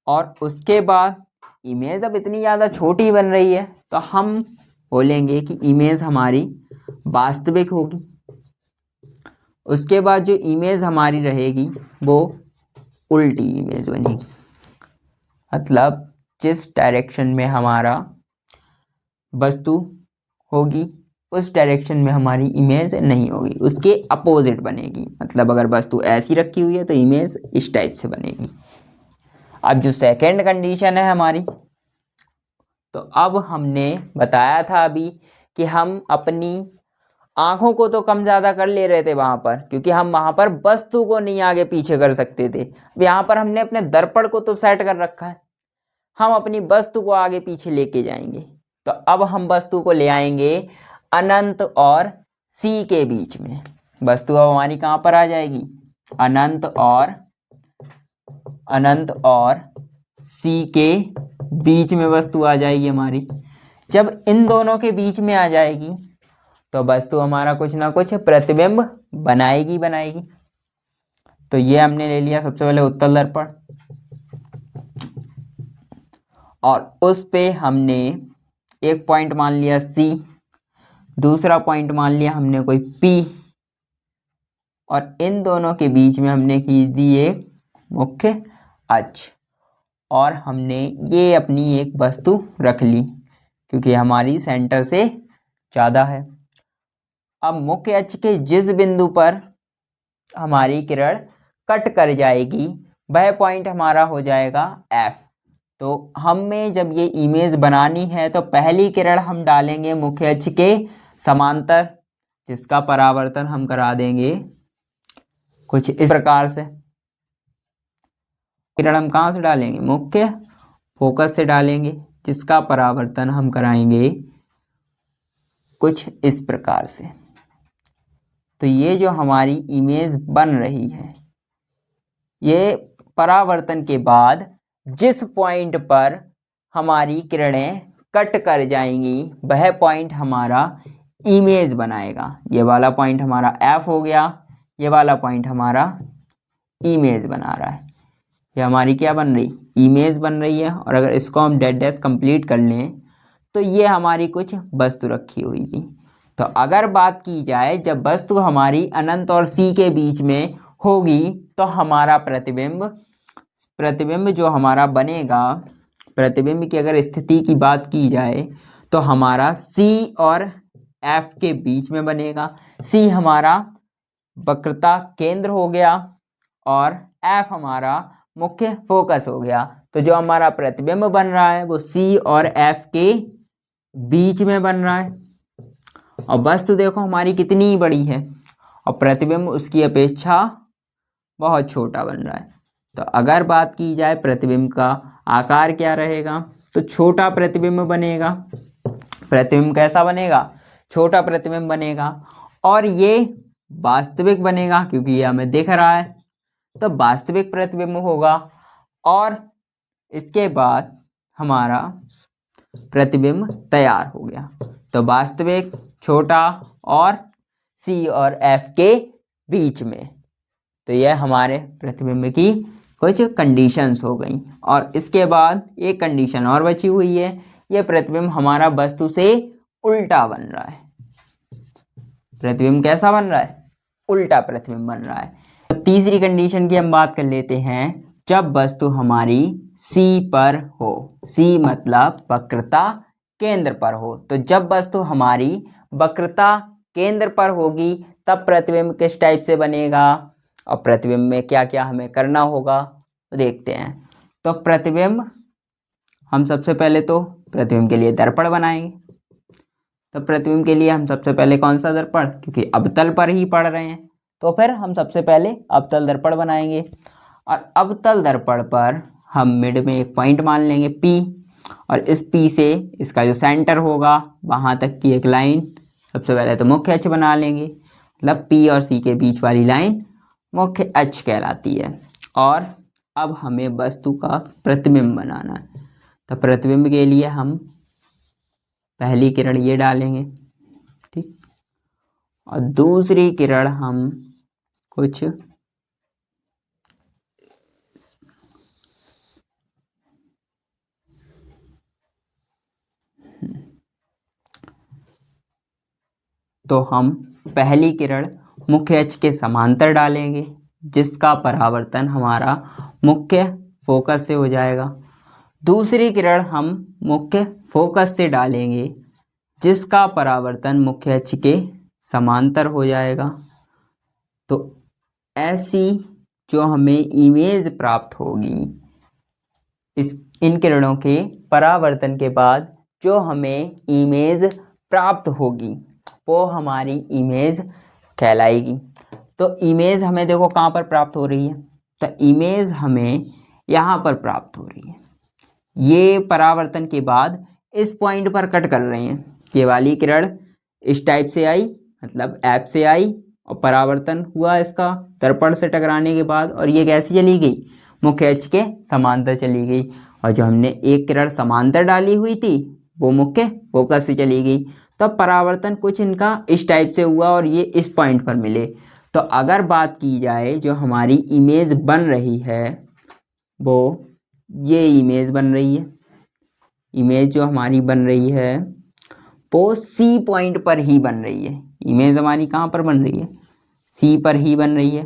और उसके बाद इमेज अब इतनी ज़्यादा छोटी बन रही है तो हम बोलेंगे कि इमेज हमारी वास्तविक होगी। उसके बाद जो इमेज हमारी रहेगी वो उल्टी इमेज बनेगी, मतलब जिस डायरेक्शन में हमारा वस्तु होगी उस डायरेक्शन में हमारी इमेज नहीं होगी, उसके अपोजिट बनेगी। मतलब अगर वस्तु ऐसी रखी हुई है तो इमेज इस टाइप से बनेगी। अब जो सेकंड कंडीशन है हमारी, तो अब हमने बताया था अभी कि हम अपनी आंखों को तो कम ज़्यादा कर ले रहे थे वहाँ पर, क्योंकि हम वहाँ पर वस्तु को नहीं आगे पीछे कर सकते थे। अब यहाँ पर हमने अपने दर्पण को तो सेट कर रखा है, हम अपनी वस्तु को आगे पीछे लेके जाएंगे। तो अब हम वस्तु को ले आएंगे अनंत और सी के बीच में। वस्तु अब हमारी कहाँ पर आ जाएगी, अनंत और सी के बीच में वस्तु आ जाएगी हमारी। जब इन दोनों के बीच में आ जाएगी तो वस्तु हमारा कुछ ना कुछ प्रतिबिंब बनाएगी। तो ये हमने ले लिया सबसे पहले उत्तल दर्पण, और उस पे हमने एक पॉइंट मान लिया C, दूसरा पॉइंट मान लिया हमने कोई P, और इन दोनों के बीच में हमने खींच दी एक मुख्य अक्ष, और हमने ये अपनी एक वस्तु रख ली क्योंकि हमारी सेंटर से ज़्यादा है। अब मुख्य अक्ष के जिस बिंदु पर हमारी किरण कट कर जाएगी वह पॉइंट हमारा हो जाएगा F। तो हमें जब ये इमेज बनानी है तो पहली किरण हम डालेंगे मुख्य अक्ष के समांतर, जिसका परावर्तन हम करा देंगे कुछ इस प्रकार से। किरण हम कहाँ से डालेंगे, मुख्य फोकस से डालेंगे, जिसका परावर्तन हम कराएंगे कुछ इस प्रकार से। तो ये जो हमारी इमेज बन रही है, ये परावर्तन के बाद जिस पॉइंट पर हमारी किरणें कट कर जाएंगी वह पॉइंट हमारा इमेज बनाएगा। ये वाला पॉइंट हमारा F हो गया, ये वाला पॉइंट हमारा इमेज बना रहा है। ये हमारी क्या बन रही, इमेज बन रही है। और अगर इसको हम डेड डैश कंप्लीट कर लें तो ये हमारी कुछ वस्तु रखी हुई थी। तो अगर बात की जाए जब वस्तु हमारी अनंत और सी के बीच में होगी तो हमारा प्रतिबिंब जो हमारा बनेगा, प्रतिबिंब की अगर स्थिति की बात की जाए तो हमारा C और F के बीच में बनेगा। C हमारा वक्रता केंद्र हो गया और F हमारा मुख्य फोकस हो गया। तो जो हमारा प्रतिबिंब बन रहा है वो C और F के बीच में बन रहा है। और वस्तु देखो हमारी कितनी बड़ी है और प्रतिबिंब उसकी अपेक्षा बहुत छोटा बन रहा है। तो अगर बात की जाए प्रतिबिंब का आकार क्या रहेगा, तो छोटा प्रतिबिंब बनेगा। प्रतिबिंब कैसा बनेगा, छोटा प्रतिबिंब बनेगा। और ये वास्तविक बनेगा क्योंकि ये हमें दिख रहा है, तो वास्तविक प्रतिबिंब होगा। और इसके बाद हमारा प्रतिबिंब तैयार हो गया। तो वास्तविक, छोटा और C और F के बीच में। तो यह हमारे प्रतिबिंब की कुछ कंडीशंस हो गई। और इसके बाद एक कंडीशन और बची हुई है, यह प्रतिबिंब हमारा वस्तु से उल्टा बन रहा है। प्रतिबिंब कैसा बन रहा है? उल्टा प्रतिबिंब बन रहा है। तो तीसरी कंडीशन की हम बात कर लेते हैं, जब वस्तु हमारी C पर हो। C मतलब वक्रता केंद्र पर हो। तो जब वस्तु हमारी वक्रता केंद्र पर होगी तब प्रतिबिंब किस टाइप से बनेगा, और प्रतिबिंब में क्या क्या हमें करना होगा तो देखते हैं। तो प्रतिबिंब, हम सबसे पहले तो प्रतिबिंब के लिए दर्पण बनाएंगे। तो प्रतिबिंब के लिए हम सबसे पहले कौन सा दर्पण, क्योंकि अवतल पर ही पढ़ रहे हैं तो फिर हम सबसे पहले अवतल दर्पण बनाएंगे। और अवतल दर्पण पर हम मिड में एक पॉइंट मान लेंगे P, और इस P से इसका जो सेंटर होगा वहाँ तक की एक लाइन सबसे पहले तो मुख्य अक्ष बना लेंगे। मतलब P और C के बीच वाली लाइन मुख्य अक्ष कहलाती है। और अब हमें वस्तु का प्रतिबिंब बनाना है। तो प्रतिबिंब के लिए हम पहली किरण ये डालेंगे, ठीक, और दूसरी किरण हम कुछ तो हम पहली किरण मुख्य अक्ष के समांतर डालेंगे, जिसका परावर्तन हमारा मुख्य फोकस से हो जाएगा। दूसरी किरण हम मुख्य फोकस से डालेंगे, जिसका परावर्तन मुख्य अक्ष के समांतर हो जाएगा। तो ऐसी जो हमें इमेज प्राप्त होगी, इन किरणों के परावर्तन के बाद जो हमें इमेज प्राप्त होगी वो हमारी इमेज कहलाएगी। तो इमेज हमें देखो कहाँ पर प्राप्त हो रही है, तो इमेज हमें यहाँ पर प्राप्त हो रही है। ये परावर्तन के बाद इस पॉइंट पर कट कर रहे हैं। ये वाली किरण इस टाइप से आई, मतलब ऐप से आई, और परावर्तन हुआ इसका दर्पण से टकराने के बाद, और ये कैसी चली गई, मुख्य अक्ष के समांतर चली गई। और जो हमने एक किरण समांतर डाली हुई थी वो मुख्य फोकस से चली गई। तब परावर्तन कुछ इनका इस टाइप से हुआ और ये इस पॉइंट पर मिले। तो अगर बात की जाए जो हमारी इमेज बन रही है वो ये इमेज बन रही है। इमेज जो हमारी बन रही है वो C पॉइंट पर ही बन रही है। इमेज हमारी कहाँ पर बन रही है, C पर ही बन रही है।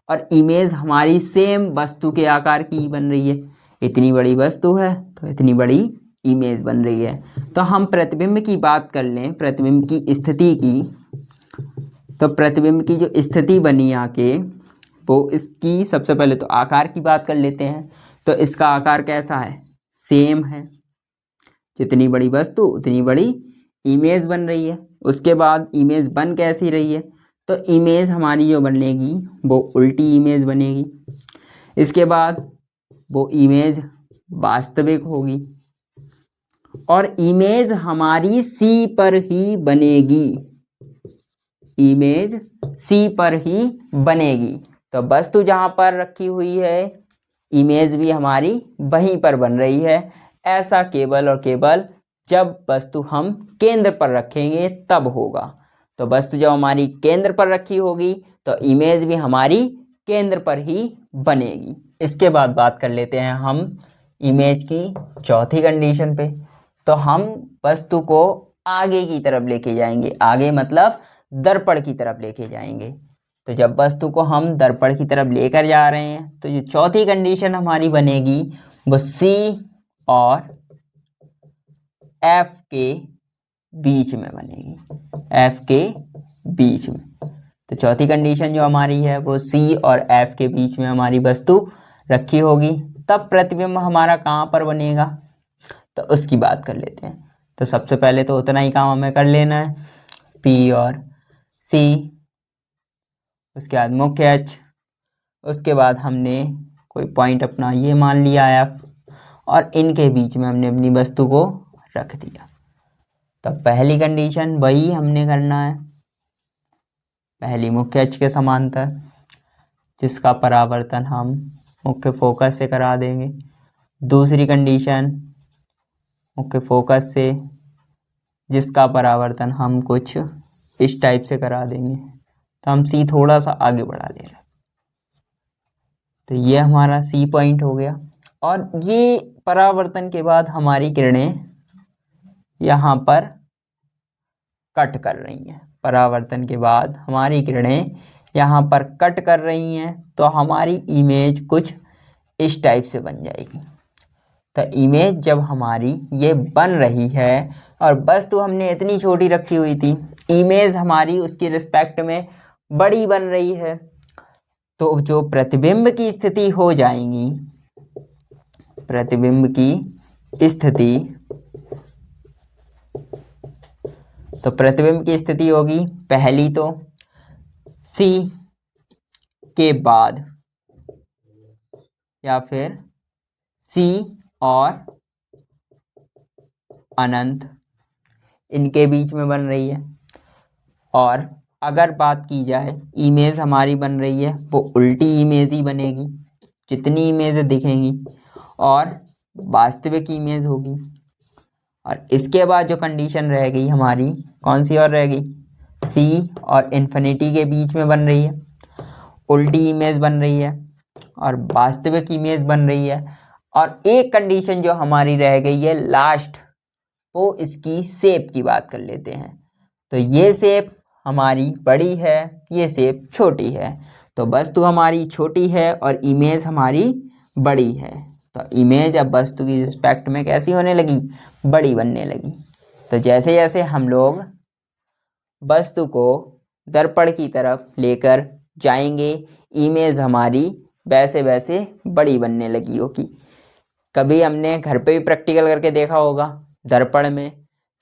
और इमेज हमारी सेम वस्तु के आकार की बन रही है। इतनी बड़ी वस्तु है तो इतनी बड़ी इमेज बन रही है। तो हम प्रतिबिंब की बात कर लें, प्रतिबिंब की स्थिति की, तो प्रतिबिंब की जो स्थिति बनी आके वो इसकी सबसे पहले तो आकार की बात कर लेते हैं। तो इसका आकार कैसा है, सेम है। जितनी बड़ी वस्तु उतनी बड़ी इमेज बन रही है। उसके बाद इमेज बन कैसी रही है, तो इमेज हमारी जो बनेगी वो उल्टी इमेज बनेगी। इसके बाद वो इमेज वास्तविक होगी और इमेज हमारी C पर ही बनेगी। इमेज C पर ही बनेगी। तो वस्तु जहां पर रखी हुई है इमेज भी हमारी वहीं पर बन रही है। ऐसा केवल और केवल जब वस्तु हम केंद्र पर रखेंगे तब होगा। तो वस्तु जब हमारी केंद्र पर रखी होगी तो इमेज भी हमारी केंद्र पर ही बनेगी। इसके बाद बात कर लेते हैं हम इमेज की चौथी कंडीशन पे। तो हम वस्तु को आगे की तरफ लेके जाएंगे, आगे मतलब दर्पण की तरफ लेके जाएंगे। तो जब वस्तु को हम दर्पण की तरफ लेकर जा रहे हैं तो जो चौथी कंडीशन हमारी बनेगी वो C और F के बीच में बनेगी, F के बीच में। तो चौथी कंडीशन जो हमारी है वो C और F के बीच में हमारी वस्तु रखी होगी। तब प्रतिबिंब हमारा कहाँ पर बनेगा तो उसकी बात कर लेते हैं। तो सबसे पहले तो उतना ही काम हमें कर लेना है, P और C, उसके बाद मुख्य अक्ष, उसके बाद हमने कोई पॉइंट अपना ये मान लिया F, और इनके बीच में हमने अपनी वस्तु को रख दिया। तो पहली कंडीशन वही हमने करना है, पहली मुख्य अक्ष के समांतर, जिसका परावर्तन हम मुख्य फोकस से करा देंगे। दूसरी कंडीशन मुख्य फोकस से, जिसका परावर्तन हम कुछ इस टाइप से करा देंगे। तो हम सी थोड़ा सा आगे बढ़ा ले रहे हैं, तो ये हमारा सी पॉइंट हो गया। और ये परावर्तन के बाद हमारी किरणें यहाँ पर कट कर रही हैं। परावर्तन के बाद हमारी किरणें यहाँ पर कट कर रही हैं, तो हमारी इमेज कुछ इस टाइप से बन जाएगी। तो इमेज जब हमारी ये बन रही है और वस्तु हमने इतनी छोटी रखी हुई थी, इमेज हमारी उसके रिस्पेक्ट में बड़ी बन रही है, तो जो प्रतिबिंब की स्थिति हो जाएगी, प्रतिबिंब की स्थिति, तो प्रतिबिंब की स्थिति होगी पहली तो C के बाद, या फिर C और अनंत इनके बीच में बन रही है। और अगर बात की जाए इमेज हमारी बन रही है, वो उल्टी इमेज ही बनेगी, जितनी इमेज दिखेंगी, और वास्तविक इमेज होगी। और इसके बाद जो कंडीशन रह गई हमारी, कौन सी और रह गई, C और इन्फिनिटी के बीच में बन रही है, उल्टी इमेज बन रही है और वास्तविक इमेज बन रही है। और एक कंडीशन जो हमारी रह गई है लास्ट, वो इसकी शेप की बात कर लेते हैं। तो ये शेप हमारी बड़ी है, ये शेप छोटी है। तो वस्तु हमारी छोटी है और इमेज हमारी बड़ी है, तो इमेज अब वस्तु की रिस्पेक्ट में कैसी होने लगी, बड़ी बनने लगी। तो जैसे जैसे हम लोग वस्तु को दर्पण की तरफ लेकर जाएंगे, इमेज हमारी वैसे वैसे बड़ी बनने लगी होगी। कभी हमने घर पे भी प्रैक्टिकल करके देखा होगा, दर्पण में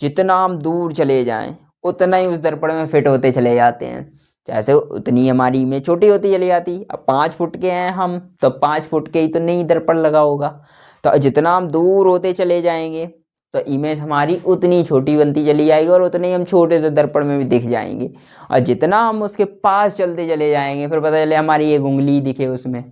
जितना हम दूर चले जाएं उतना ही उस दर्पण में फिट होते चले जाते हैं, जैसे उतनी हमारी इमेज छोटी होती चली जाती। अब 5 फुट के हैं हम, तो 5 फुट के ही तो नहीं दर्पण लगा होगा, तो जितना हम दूर होते चले जाएंगे तो इमेज हमारी उतनी छोटी बनती चली जाएगी और उतने ही हम छोटे से दर्पण में भी दिख जाएंगे। और जितना हम उसके पास चलते चले जाएंगे, फिर पता चले हमारी एक उंगली दिखे उसमें।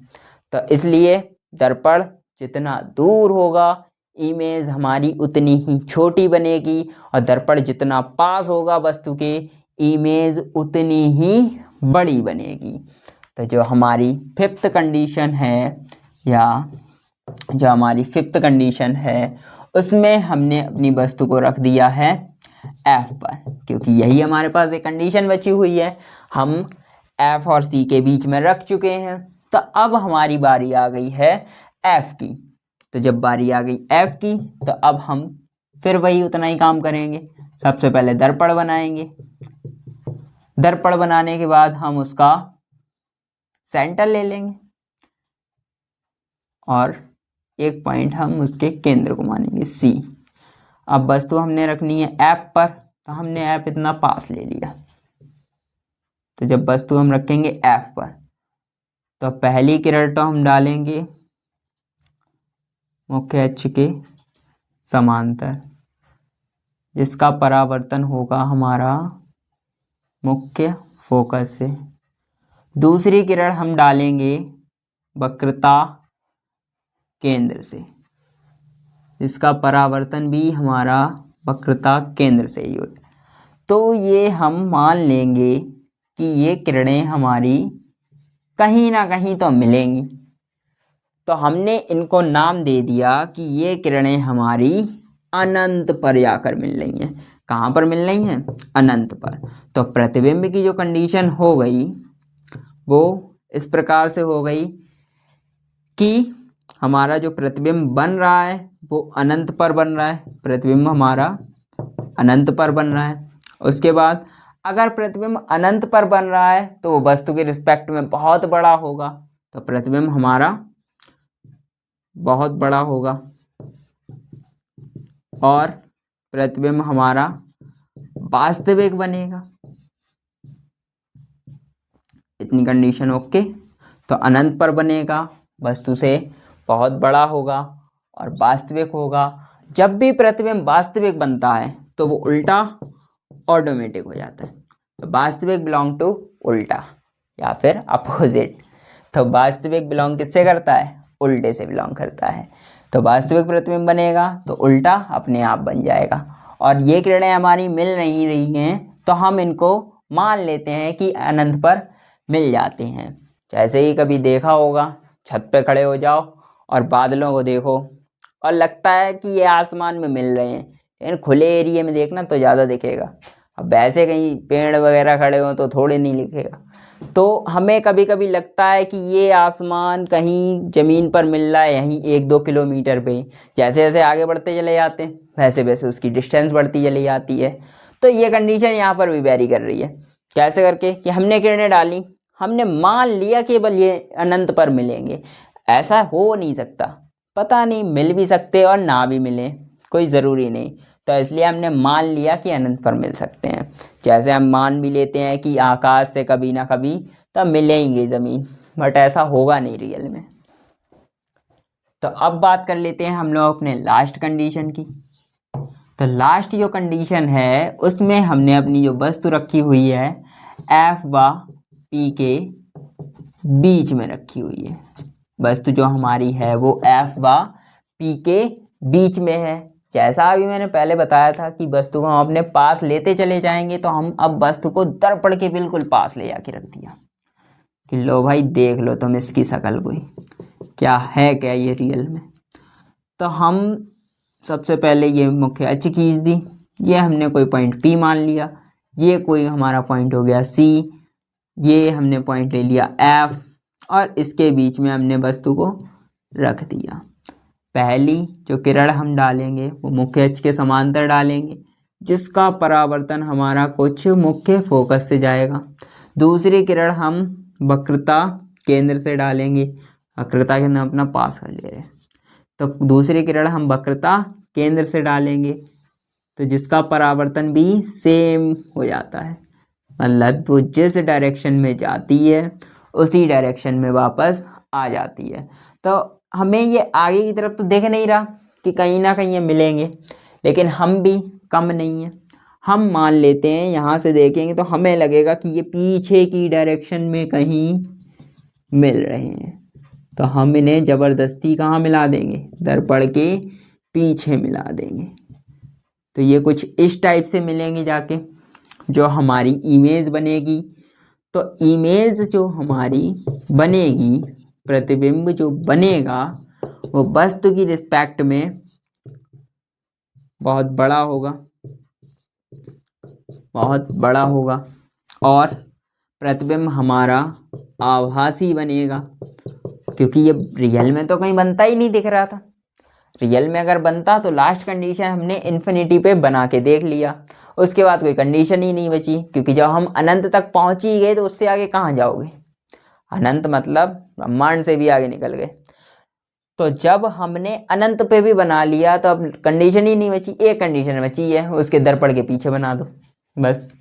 तो इसलिए दर्पण जितना दूर होगा, इमेज हमारी उतनी ही छोटी बनेगी, और दर्पण जितना पास होगा वस्तु के, इमेज उतनी ही बड़ी बनेगी। तो जो हमारी फिफ्थ कंडीशन है, या जो हमारी फिफ्थ कंडीशन है, उसमें हमने अपनी वस्तु को रख दिया है F पर, क्योंकि यही हमारे पास एक कंडीशन बची हुई है। हम F और C के बीच में रख चुके हैं। तो अब हमारी बारी आ गई है F की। तो जब बारी आ गई F की, तो अब हम फिर वही उतना ही काम करेंगे। सबसे पहले दर्पण बनाएंगे, दर्पण बनाने के बाद हम उसका सेंटर ले लेंगे और एक पॉइंट हम उसके केंद्र को मानेंगे C। अब वस्तु हमने रखनी है F पर, तो हमने F इतना पास ले लिया। तो जब वस्तु हम रखेंगे F पर, तो पहली किरण तो हम डालेंगे मुख्य अक्ष के समांतर, जिसका परावर्तन होगा हमारा मुख्य फोकस से। दूसरी किरण हम डालेंगे वक्रता केंद्र से, इसका परावर्तन भी हमारा वक्रता केंद्र से ही होता है। तो ये हम मान लेंगे कि ये किरणें हमारी कहीं ना कहीं तो मिलेंगी। तो हमने इनको नाम दे दिया कि ये किरणें हमारी अनंत पर जाकर मिल रही हैं। कहाँ पर मिल रही हैं? अनंत पर। तो प्रतिबिंब की जो कंडीशन हो गई वो इस प्रकार से हो गई कि हमारा जो प्रतिबिंब बन रहा है वो अनंत पर बन रहा है, प्रतिबिंब हमारा अनंत पर बन रहा है। उसके बाद अगर प्रतिबिंब अनंत पर बन रहा है तो वो वस्तु के रिस्पेक्ट में बहुत बड़ा होगा, तो प्रतिबिंब हमारा बहुत बड़ा होगा और प्रतिबिंब हमारा वास्तविक बनेगा। इतनी कंडीशन ओके। तो अनंत पर बनेगा, वस्तु से बहुत बड़ा होगा और वास्तविक होगा। जब भी प्रतिबिंब वास्तविक बनता है तो वो उल्टा ऑटोमेटिक हो जाता है। तो वास्तविक बिलोंग टू उल्टा या फिर अपोजिट। तो वास्तविक बिलोंग किससे करता है? उल्टे से बिलोंग करता है। तो वास्तविक प्रतिबिंब बनेगा तो उल्टा अपने आप बन जाएगा। और ये किरणें हमारी मिल नहीं रही हैं तो हम इनको मान लेते हैं कि अनंत पर मिल जाते हैं। जैसे ही कभी देखा होगा, छत पे खड़े हो जाओ और बादलों को देखो और लगता है कि ये आसमान में मिल रहे हैं, लेकिन खुले एरिया में देखना तो ज़्यादा दिखेगा। अब वैसे कहीं पेड़ वगैरह खड़े हो तो थोड़े नहीं दिखेगा। तो हमें कभी कभी लगता है कि ये आसमान कहीं ज़मीन पर मिल रहा है यहीं 1-2 किलोमीटर पे। जैसे जैसे आगे बढ़ते चले जाते हैं वैसे वैसे उसकी डिस्टेंस बढ़ती चली जाती है। तो ये कंडीशन यहाँ पर भी वेरी कर रही है। कैसे करके कि हमने किरणें डाली, हमने मान लिया केवल ये अनंत पर मिलेंगे। ऐसा हो नहीं सकता, पता नहीं, मिल भी सकते और ना भी मिले, कोई ज़रूरी नहीं। तो इसलिए हमने मान लिया कि अनंत पर मिल सकते हैं। जैसे हम मान भी लेते हैं कि आकाश से कभी ना कभी तब मिलेंगे ज़मीन, बट ऐसा होगा नहीं रियल में। तो अब बात कर लेते हैं हम लोग अपने लास्ट कंडीशन की। तो लास्ट जो कंडीशन है उसमें हमने अपनी जो वस्तु रखी हुई है F व P के बीच में रखी हुई है। वस्तु जो हमारी है वो F व P के बीच में है। जैसा अभी मैंने पहले बताया था कि वस्तु को हम अपने पास लेते चले जाएंगे, तो हम अब वस्तु को दर्पण के बिल्कुल पास ले जाके रख दिया कि लो भाई देख लो तुम इसकी शक्ल कोई क्या है, क्या ये रियल में। तो हम सबसे पहले ये मुख्य अक्ष खींच दी, ये हमने कोई पॉइंट P मान लिया, ये कोई हमारा पॉइंट हो गया C, ये हमने पॉइंट ले लिया F और इसके बीच में हमने वस्तु को रख दिया। पहली जो किरण हम डालेंगे वो मुख्य अक्ष के समांतर डालेंगे, जिसका परावर्तन हमारा कुछ मुख्य फोकस से जाएगा। दूसरी किरण हम वक्रता केंद्र से डालेंगे, वक्रता के हम अपना पास कर ले रहे हैं, तो दूसरी किरण हम वक्रता केंद्र से डालेंगे, तो जिसका परावर्तन भी सेम हो जाता है। मतलब वो जिस डायरेक्शन में जाती है उसी डायरेक्शन में वापस आ जाती है। तो हमें ये आगे की तरफ तो दिख नहीं रहा कि कहीं ना कहीं ये मिलेंगे, लेकिन हम भी कम नहीं है, हम मान लेते हैं यहाँ से देखेंगे तो हमें लगेगा कि ये पीछे की डायरेक्शन में कहीं मिल रहे हैं। तो हम इन्हें ज़बरदस्ती कहाँ मिला देंगे, दर्पण के पीछे मिला देंगे। तो ये कुछ इस टाइप से मिलेंगे जाके, जो हमारी इमेज बनेगी। तो इमेज जो हमारी बनेगी, प्रतिबिंब जो बनेगा वो वस्तु की रिस्पेक्ट में बहुत बड़ा होगा, बहुत बड़ा होगा, और प्रतिबिंब हमारा आभासी बनेगा, क्योंकि ये रियल में तो कहीं बनता ही नहीं दिख रहा था। रियल में अगर बनता तो लास्ट कंडीशन हमने इन्फिनिटी पे बना के देख लिया, उसके बाद कोई कंडीशन ही नहीं बची, क्योंकि जब हम अनंत तक पहुंच ही गए तो उससे आगे कहाँ जाओगे। अनंत मतलब ब्रह्मांड से भी आगे निकल गए। तो जब हमने अनंत पे भी बना लिया तो अब कंडीशन ही नहीं बची, एक कंडीशन बची है, उसके दर्पण के पीछे बना दो बस,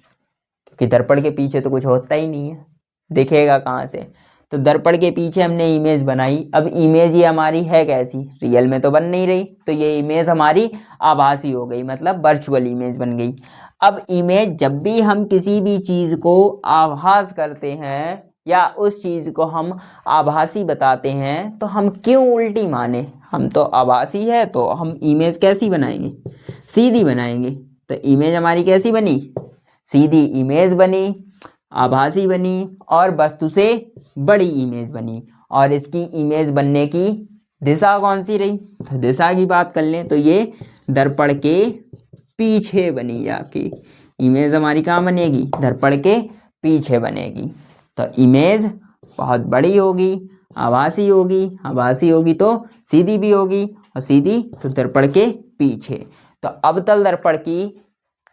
क्योंकि दर्पण के पीछे तो कुछ होता ही नहीं है, दिखेगा कहाँ से। तो दर्पण के पीछे हमने इमेज बनाई। अब इमेज ये हमारी है कैसी, रियल में तो बन नहीं रही, तो ये इमेज हमारी आभासी हो गई, मतलब वर्चुअल इमेज बन गई। अब इमेज, जब भी हम किसी भी चीज़ को आभास करते हैं या उस चीज़ को हम आभासी बताते हैं, तो हम क्यों उल्टी माने। हम तो आभासी है तो हम इमेज कैसी बनाएंगे, सीधी बनाएंगे। तो इमेज हमारी कैसी बनी, सीधी इमेज बनी, आभासी बनी, और वस्तु से बड़ी इमेज बनी। और इसकी इमेज बनने की दिशा कौन सी रही, तो दिशा की बात कर लें तो ये दर्पण के पीछे बनी, जाके इमेज हमारी कहाँ बनेगी, दर्पण के पीछे बनेगी। तो इमेज बहुत बड़ी होगी, आभासी होगी, आभासी होगी तो सीधी भी होगी, और सीधी तो दर्पण के पीछे। तो अवतल दर्पण की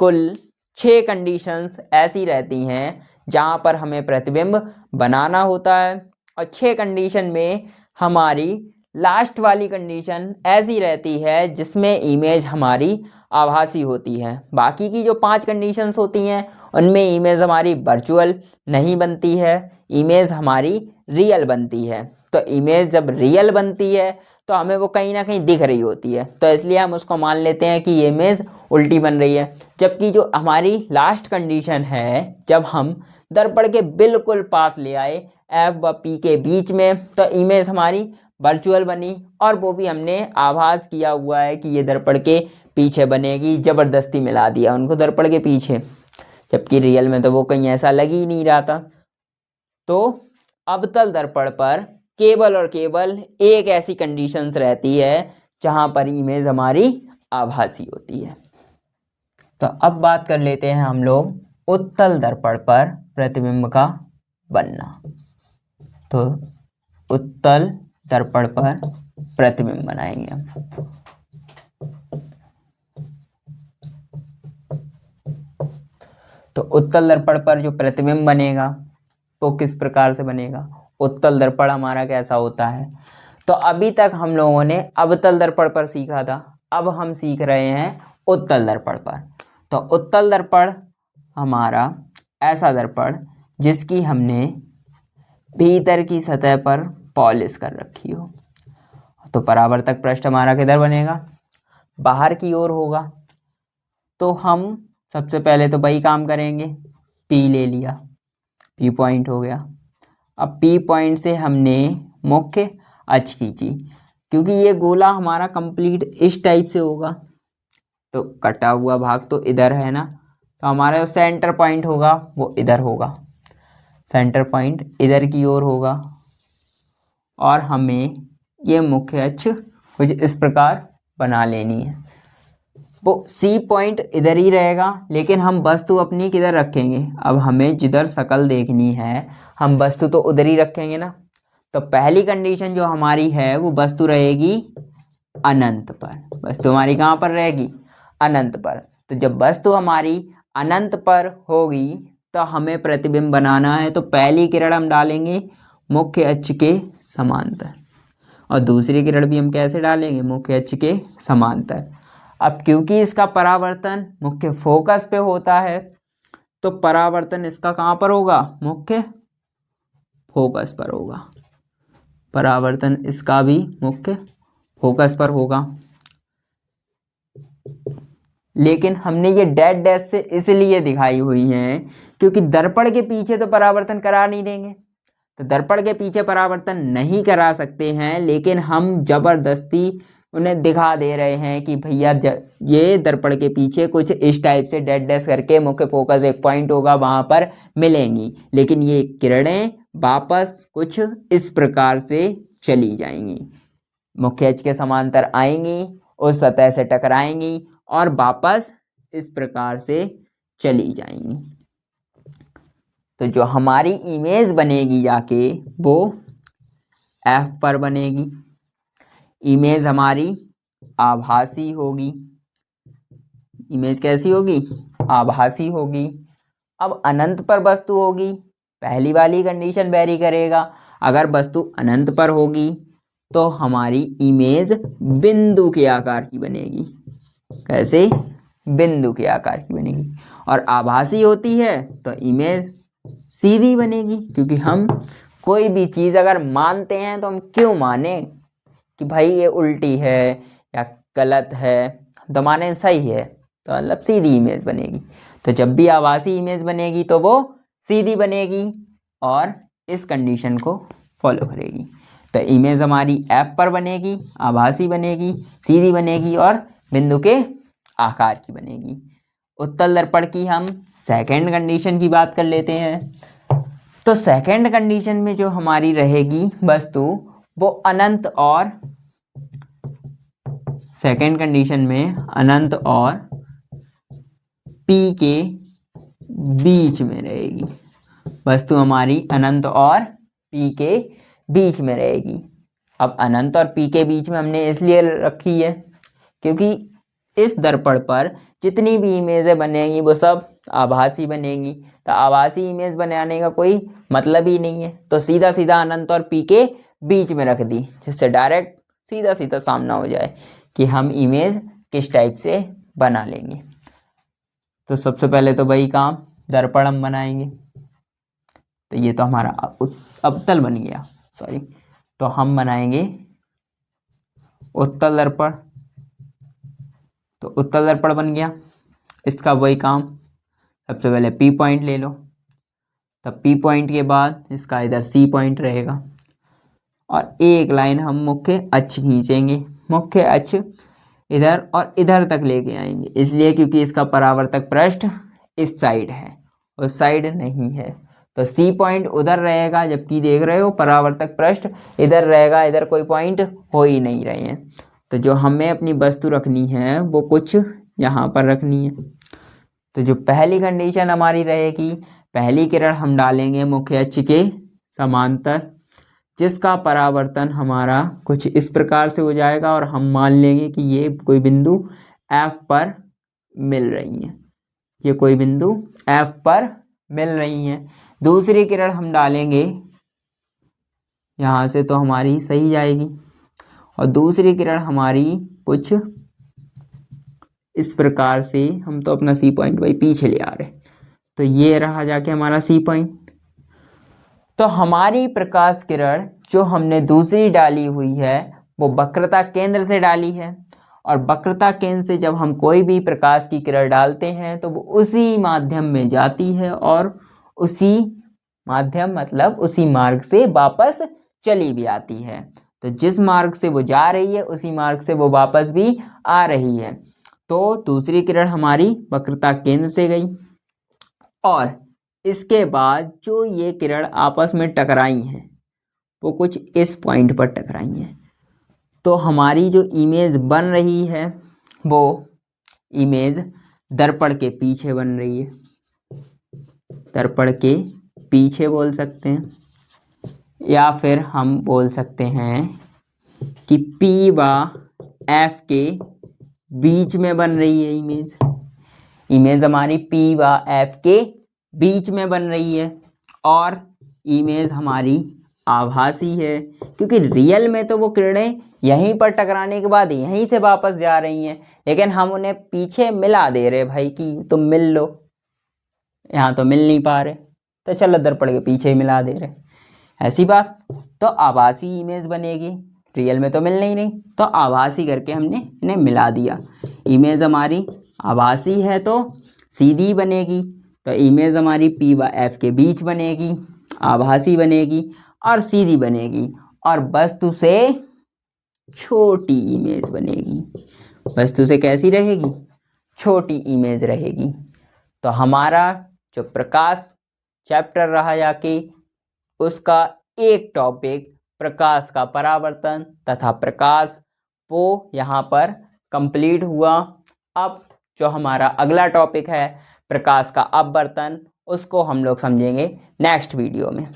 कुल 6 कंडीशंस ऐसी रहती हैं जहाँ पर हमें प्रतिबिंब बनाना होता है, और 6 कंडीशन में हमारी लास्ट वाली कंडीशन ऐसी रहती है जिसमें इमेज हमारी आभासी होती है। बाकी की जो 5 कंडीशंस होती हैं उनमें इमेज हमारी वर्चुअल नहीं बनती है, इमेज हमारी रियल बनती है। तो इमेज जब रियल बनती है तो हमें वो कहीं ना कहीं दिख रही होती है, तो इसलिए हम उसको मान लेते हैं कि ये इमेज उल्टी बन रही है। जबकि जो हमारी लास्ट कंडीशन है, जब हम दर्पण के बिल्कुल पास ले आए F व P के बीच में, तो इमेज हमारी वर्चुअल बनी, और वो भी हमने आभास किया हुआ है कि ये दर्पण के पीछे बनेगी, ज़बरदस्ती मिला दिया उनको दर्पण के पीछे, जबकि रियल में तो वो कहीं ऐसा लग ही नहीं रहा था। तो अवतल दर्पण पर केवल और केवल एक ऐसी कंडीशंस रहती है जहां पर इमेज हमारी आभासी होती है। तो अब बात कर लेते हैं हम लोग उत्तल दर्पण पर प्रतिबिंब का बनना। तो उत्तल दर्पण पर प्रतिबिंब बनाएंगे हम। तो उत्तल दर्पण पर जो प्रतिबिंब बनेगा वो किस प्रकार से बनेगा, उत्तल दर्पण हमारा कैसा होता है। तो अभी तक हम लोगों ने अवतल दर्पण पर सीखा था, अब हम सीख रहे हैं उत्तल दर्पण पर। तो उत्तल दर्पण हमारा ऐसा दर्पण जिसकी हमने भीतर की सतह पर पॉलिश कर रखी हो। तो परावर्तक पृष्ठ हमारा किधर बनेगा, बाहर की ओर होगा। तो हम सबसे पहले तो वही काम करेंगे, P ले लिया, P पॉइंट हो गया। अब P पॉइंट से हमने मुख्य अक्ष खींची, क्योंकि ये गोला हमारा कंप्लीट इस टाइप से होगा, तो कटा हुआ भाग तो इधर है ना, तो हमारा जो सेंटर पॉइंट होगा वो इधर होगा, सेंटर पॉइंट इधर की ओर होगा। और हमें ये मुख्य अक्ष कुछ इस प्रकार बना लेनी है। वो C पॉइंट इधर ही रहेगा, लेकिन हम वस्तु अपनी किधर रखेंगे, अब हमें जिधर शकल देखनी है हम वस्तु तो उधर ही रखेंगे ना। तो पहली कंडीशन जो हमारी है वो वस्तु रहेगी अनंत पर, वस्तु हमारी कहाँ पर रहेगी, अनंत पर। तो जब वस्तु हमारी अनंत पर होगी तो हमें प्रतिबिंब बनाना है, तो पहली किरण हम डालेंगे मुख्य अक्ष के समांतर, और दूसरी किरण भी हम कैसे डालेंगे, मुख्य अक्ष के समांतर। अब क्योंकि इसका परावर्तन मुख्य फोकस पे होता है, तो परावर्तन इसका कहाँ पर होगा, मुख्य फोकस पर होगा, परावर्तन इसका भी मुख्य फोकस पर होगा। लेकिन हमने ये डैश डैश से इसलिए दिखाई हुई है क्योंकि दर्पण के पीछे तो परावर्तन करा नहीं देंगे, तो दर्पण के पीछे परावर्तन नहीं करा सकते हैं, लेकिन हम जबरदस्ती उन्हें दिखा दे रहे हैं कि भैया ये दर्पण के पीछे कुछ इस टाइप से डैश डैश करके मुख्य फोकस एक पॉइंट होगा, वहां पर मिलेंगी, लेकिन ये किरणें वापस कुछ इस प्रकार से चली जाएंगी, मुख्य अक्ष के समांतर आएंगी, उस सतह से टकराएंगी और वापस इस प्रकार से चली जाएंगी। तो जो हमारी इमेज बनेगी जाके वो F पर बनेगी। इमेज हमारी आभासी होगी, इमेज कैसी होगी, आभासी होगी। अब अनंत पर वस्तु होगी, पहली वाली कंडीशन वेरी करेगा, अगर वस्तु अनंत पर होगी तो हमारी इमेज बिंदु के आकार की बनेगी, कैसे, बिंदु के आकार की बनेगी। और आभासी होती है तो इमेज सीधी बनेगी, क्योंकि हम कोई भी चीज़ अगर मानते हैं तो हम क्यों माने कि भाई ये उल्टी है या गलत है, तो माने सही है, तो मतलब सीधी इमेज बनेगी। तो जब भी आभासी इमेज बनेगी तो वो सीधी बनेगी और इस कंडीशन को फॉलो करेगी। तो इमेज हमारी F पर बनेगी, आभासी बनेगी, सीधी बनेगी और बिंदु के आकार की बनेगी। उत्तल दर्पण की हम सेकंड कंडीशन की बात कर लेते हैं। तो सेकंड कंडीशन में जो हमारी रहेगी वस्तु वो अनंत और, सेकंड कंडीशन में अनंत और P के बीच में रहेगी, वस्तु हमारी अनंत और P के बीच में रहेगी। अब अनंत और P के बीच में हमने इसलिए रखी है क्योंकि इस दर्पण पर जितनी भी इमेजें बनेंगी वो सब आभासी बनेंगी, तो आभासी इमेज बनाने का कोई मतलब ही नहीं है, तो सीधा सीधा अनंत और P के बीच में रख दी, जिससे डायरेक्ट सीधा सीधा सामना हो जाए कि हम इमेज किस टाइप से बना लेंगे। तो सबसे पहले तो वही काम, दर्पण हम बनाएंगे। तो ये तो हमारा अवतल बन गया, सॉरी, तो हम बनाएंगे उत्तल दर्पण। तो उत्तल दर्पण बन गया, इसका वही काम, सबसे पहले P पॉइंट ले लो, तब P पॉइंट के बाद इसका इधर C पॉइंट रहेगा, और एक लाइन हम मुख्य अक्ष खींचेंगे। मुख्य अक्ष इधर और इधर तक लेके आएंगे, इसलिए क्योंकि इसका परावर्तक पृष्ठ इस साइड है, उस साइड नहीं है। तो सी पॉइंट उधर रहेगा, जबकि देख रहे हो परावर्तक पृष्ठ इधर रहेगा, इधर कोई पॉइंट हो ही नहीं रहे हैं। तो जो हमें अपनी वस्तु रखनी है वो कुछ यहाँ पर रखनी है। तो जो पहली कंडीशन हमारी रहेगी, पहली किरण हम डालेंगे मुख्य अक्ष के समांतर, जिसका परावर्तन हमारा कुछ इस प्रकार से हो जाएगा और हम मान लेंगे कि ये कोई बिंदु F पर मिल रही है, ये कोई बिंदु F पर मिल रही हैं। दूसरी किरण हम डालेंगे यहाँ से, तो हमारी सही जाएगी, और दूसरी किरण हमारी कुछ इस प्रकार से, हम तो अपना सी पॉइंट भाई पीछे ले आ रहे, तो ये रहा जाके हमारा सी पॉइंट। तो हमारी प्रकाश किरण जो हमने दूसरी डाली हुई है वो वक्रता केंद्र से डाली है, और वक्रता केंद्र से जब हम कोई भी प्रकाश की किरण डालते हैं तो वो उसी माध्यम में जाती है और उसी माध्यम मतलब उसी मार्ग से वापस चली भी आती है। तो जिस मार्ग से वो जा रही है उसी मार्ग से वो वापस भी आ रही है। तो दूसरी किरण हमारी वक्रता केंद्र से गई, और इसके बाद जो ये किरण आपस में टकराई हैं वो कुछ इस पॉइंट पर टकराई हैं। तो हमारी जो इमेज बन रही है वो इमेज दर्पण के पीछे बन रही है, दर्पण के पीछे बोल सकते हैं, या फिर हम बोल सकते हैं कि P व F के बीच में बन रही है इमेज। इमेज हमारी P व F के बीच में बन रही है, और इमेज हमारी आभासी है, क्योंकि रियल में तो वो किरणें यहीं पर टकराने के बाद यहीं से वापस जा रही हैं, लेकिन हम उन्हें पीछे मिला दे रहे भाई कि तुम मिल लो, यहाँ तो मिल नहीं पा रहे, तो चलो दर्पण के पीछे ही मिला दे रहे, ऐसी बात। तो आभासी इमेज बनेगी, रियल में तो मिल नहीं रही, तो आभासी करके हमने इन्हें मिला दिया। इमेज हमारी आभासी है तो सीधी बनेगी, तो इमेज हमारी P व F के बीच बनेगी, आभासी बनेगी और सीधी बनेगी, और वस्तु से छोटी इमेज बनेगी। वस्तु से कैसी रहेगी? छोटी इमेज रहेगी। तो हमारा जो प्रकाश चैप्टर रहा जाके उसका एक टॉपिक प्रकाश का परावर्तन तथा प्रकाश वो यहाँ पर कंप्लीट हुआ। अब जो हमारा अगला टॉपिक है प्रकाश का अपवर्तन, उसको हम लोग समझेंगे नेक्स्ट वीडियो में।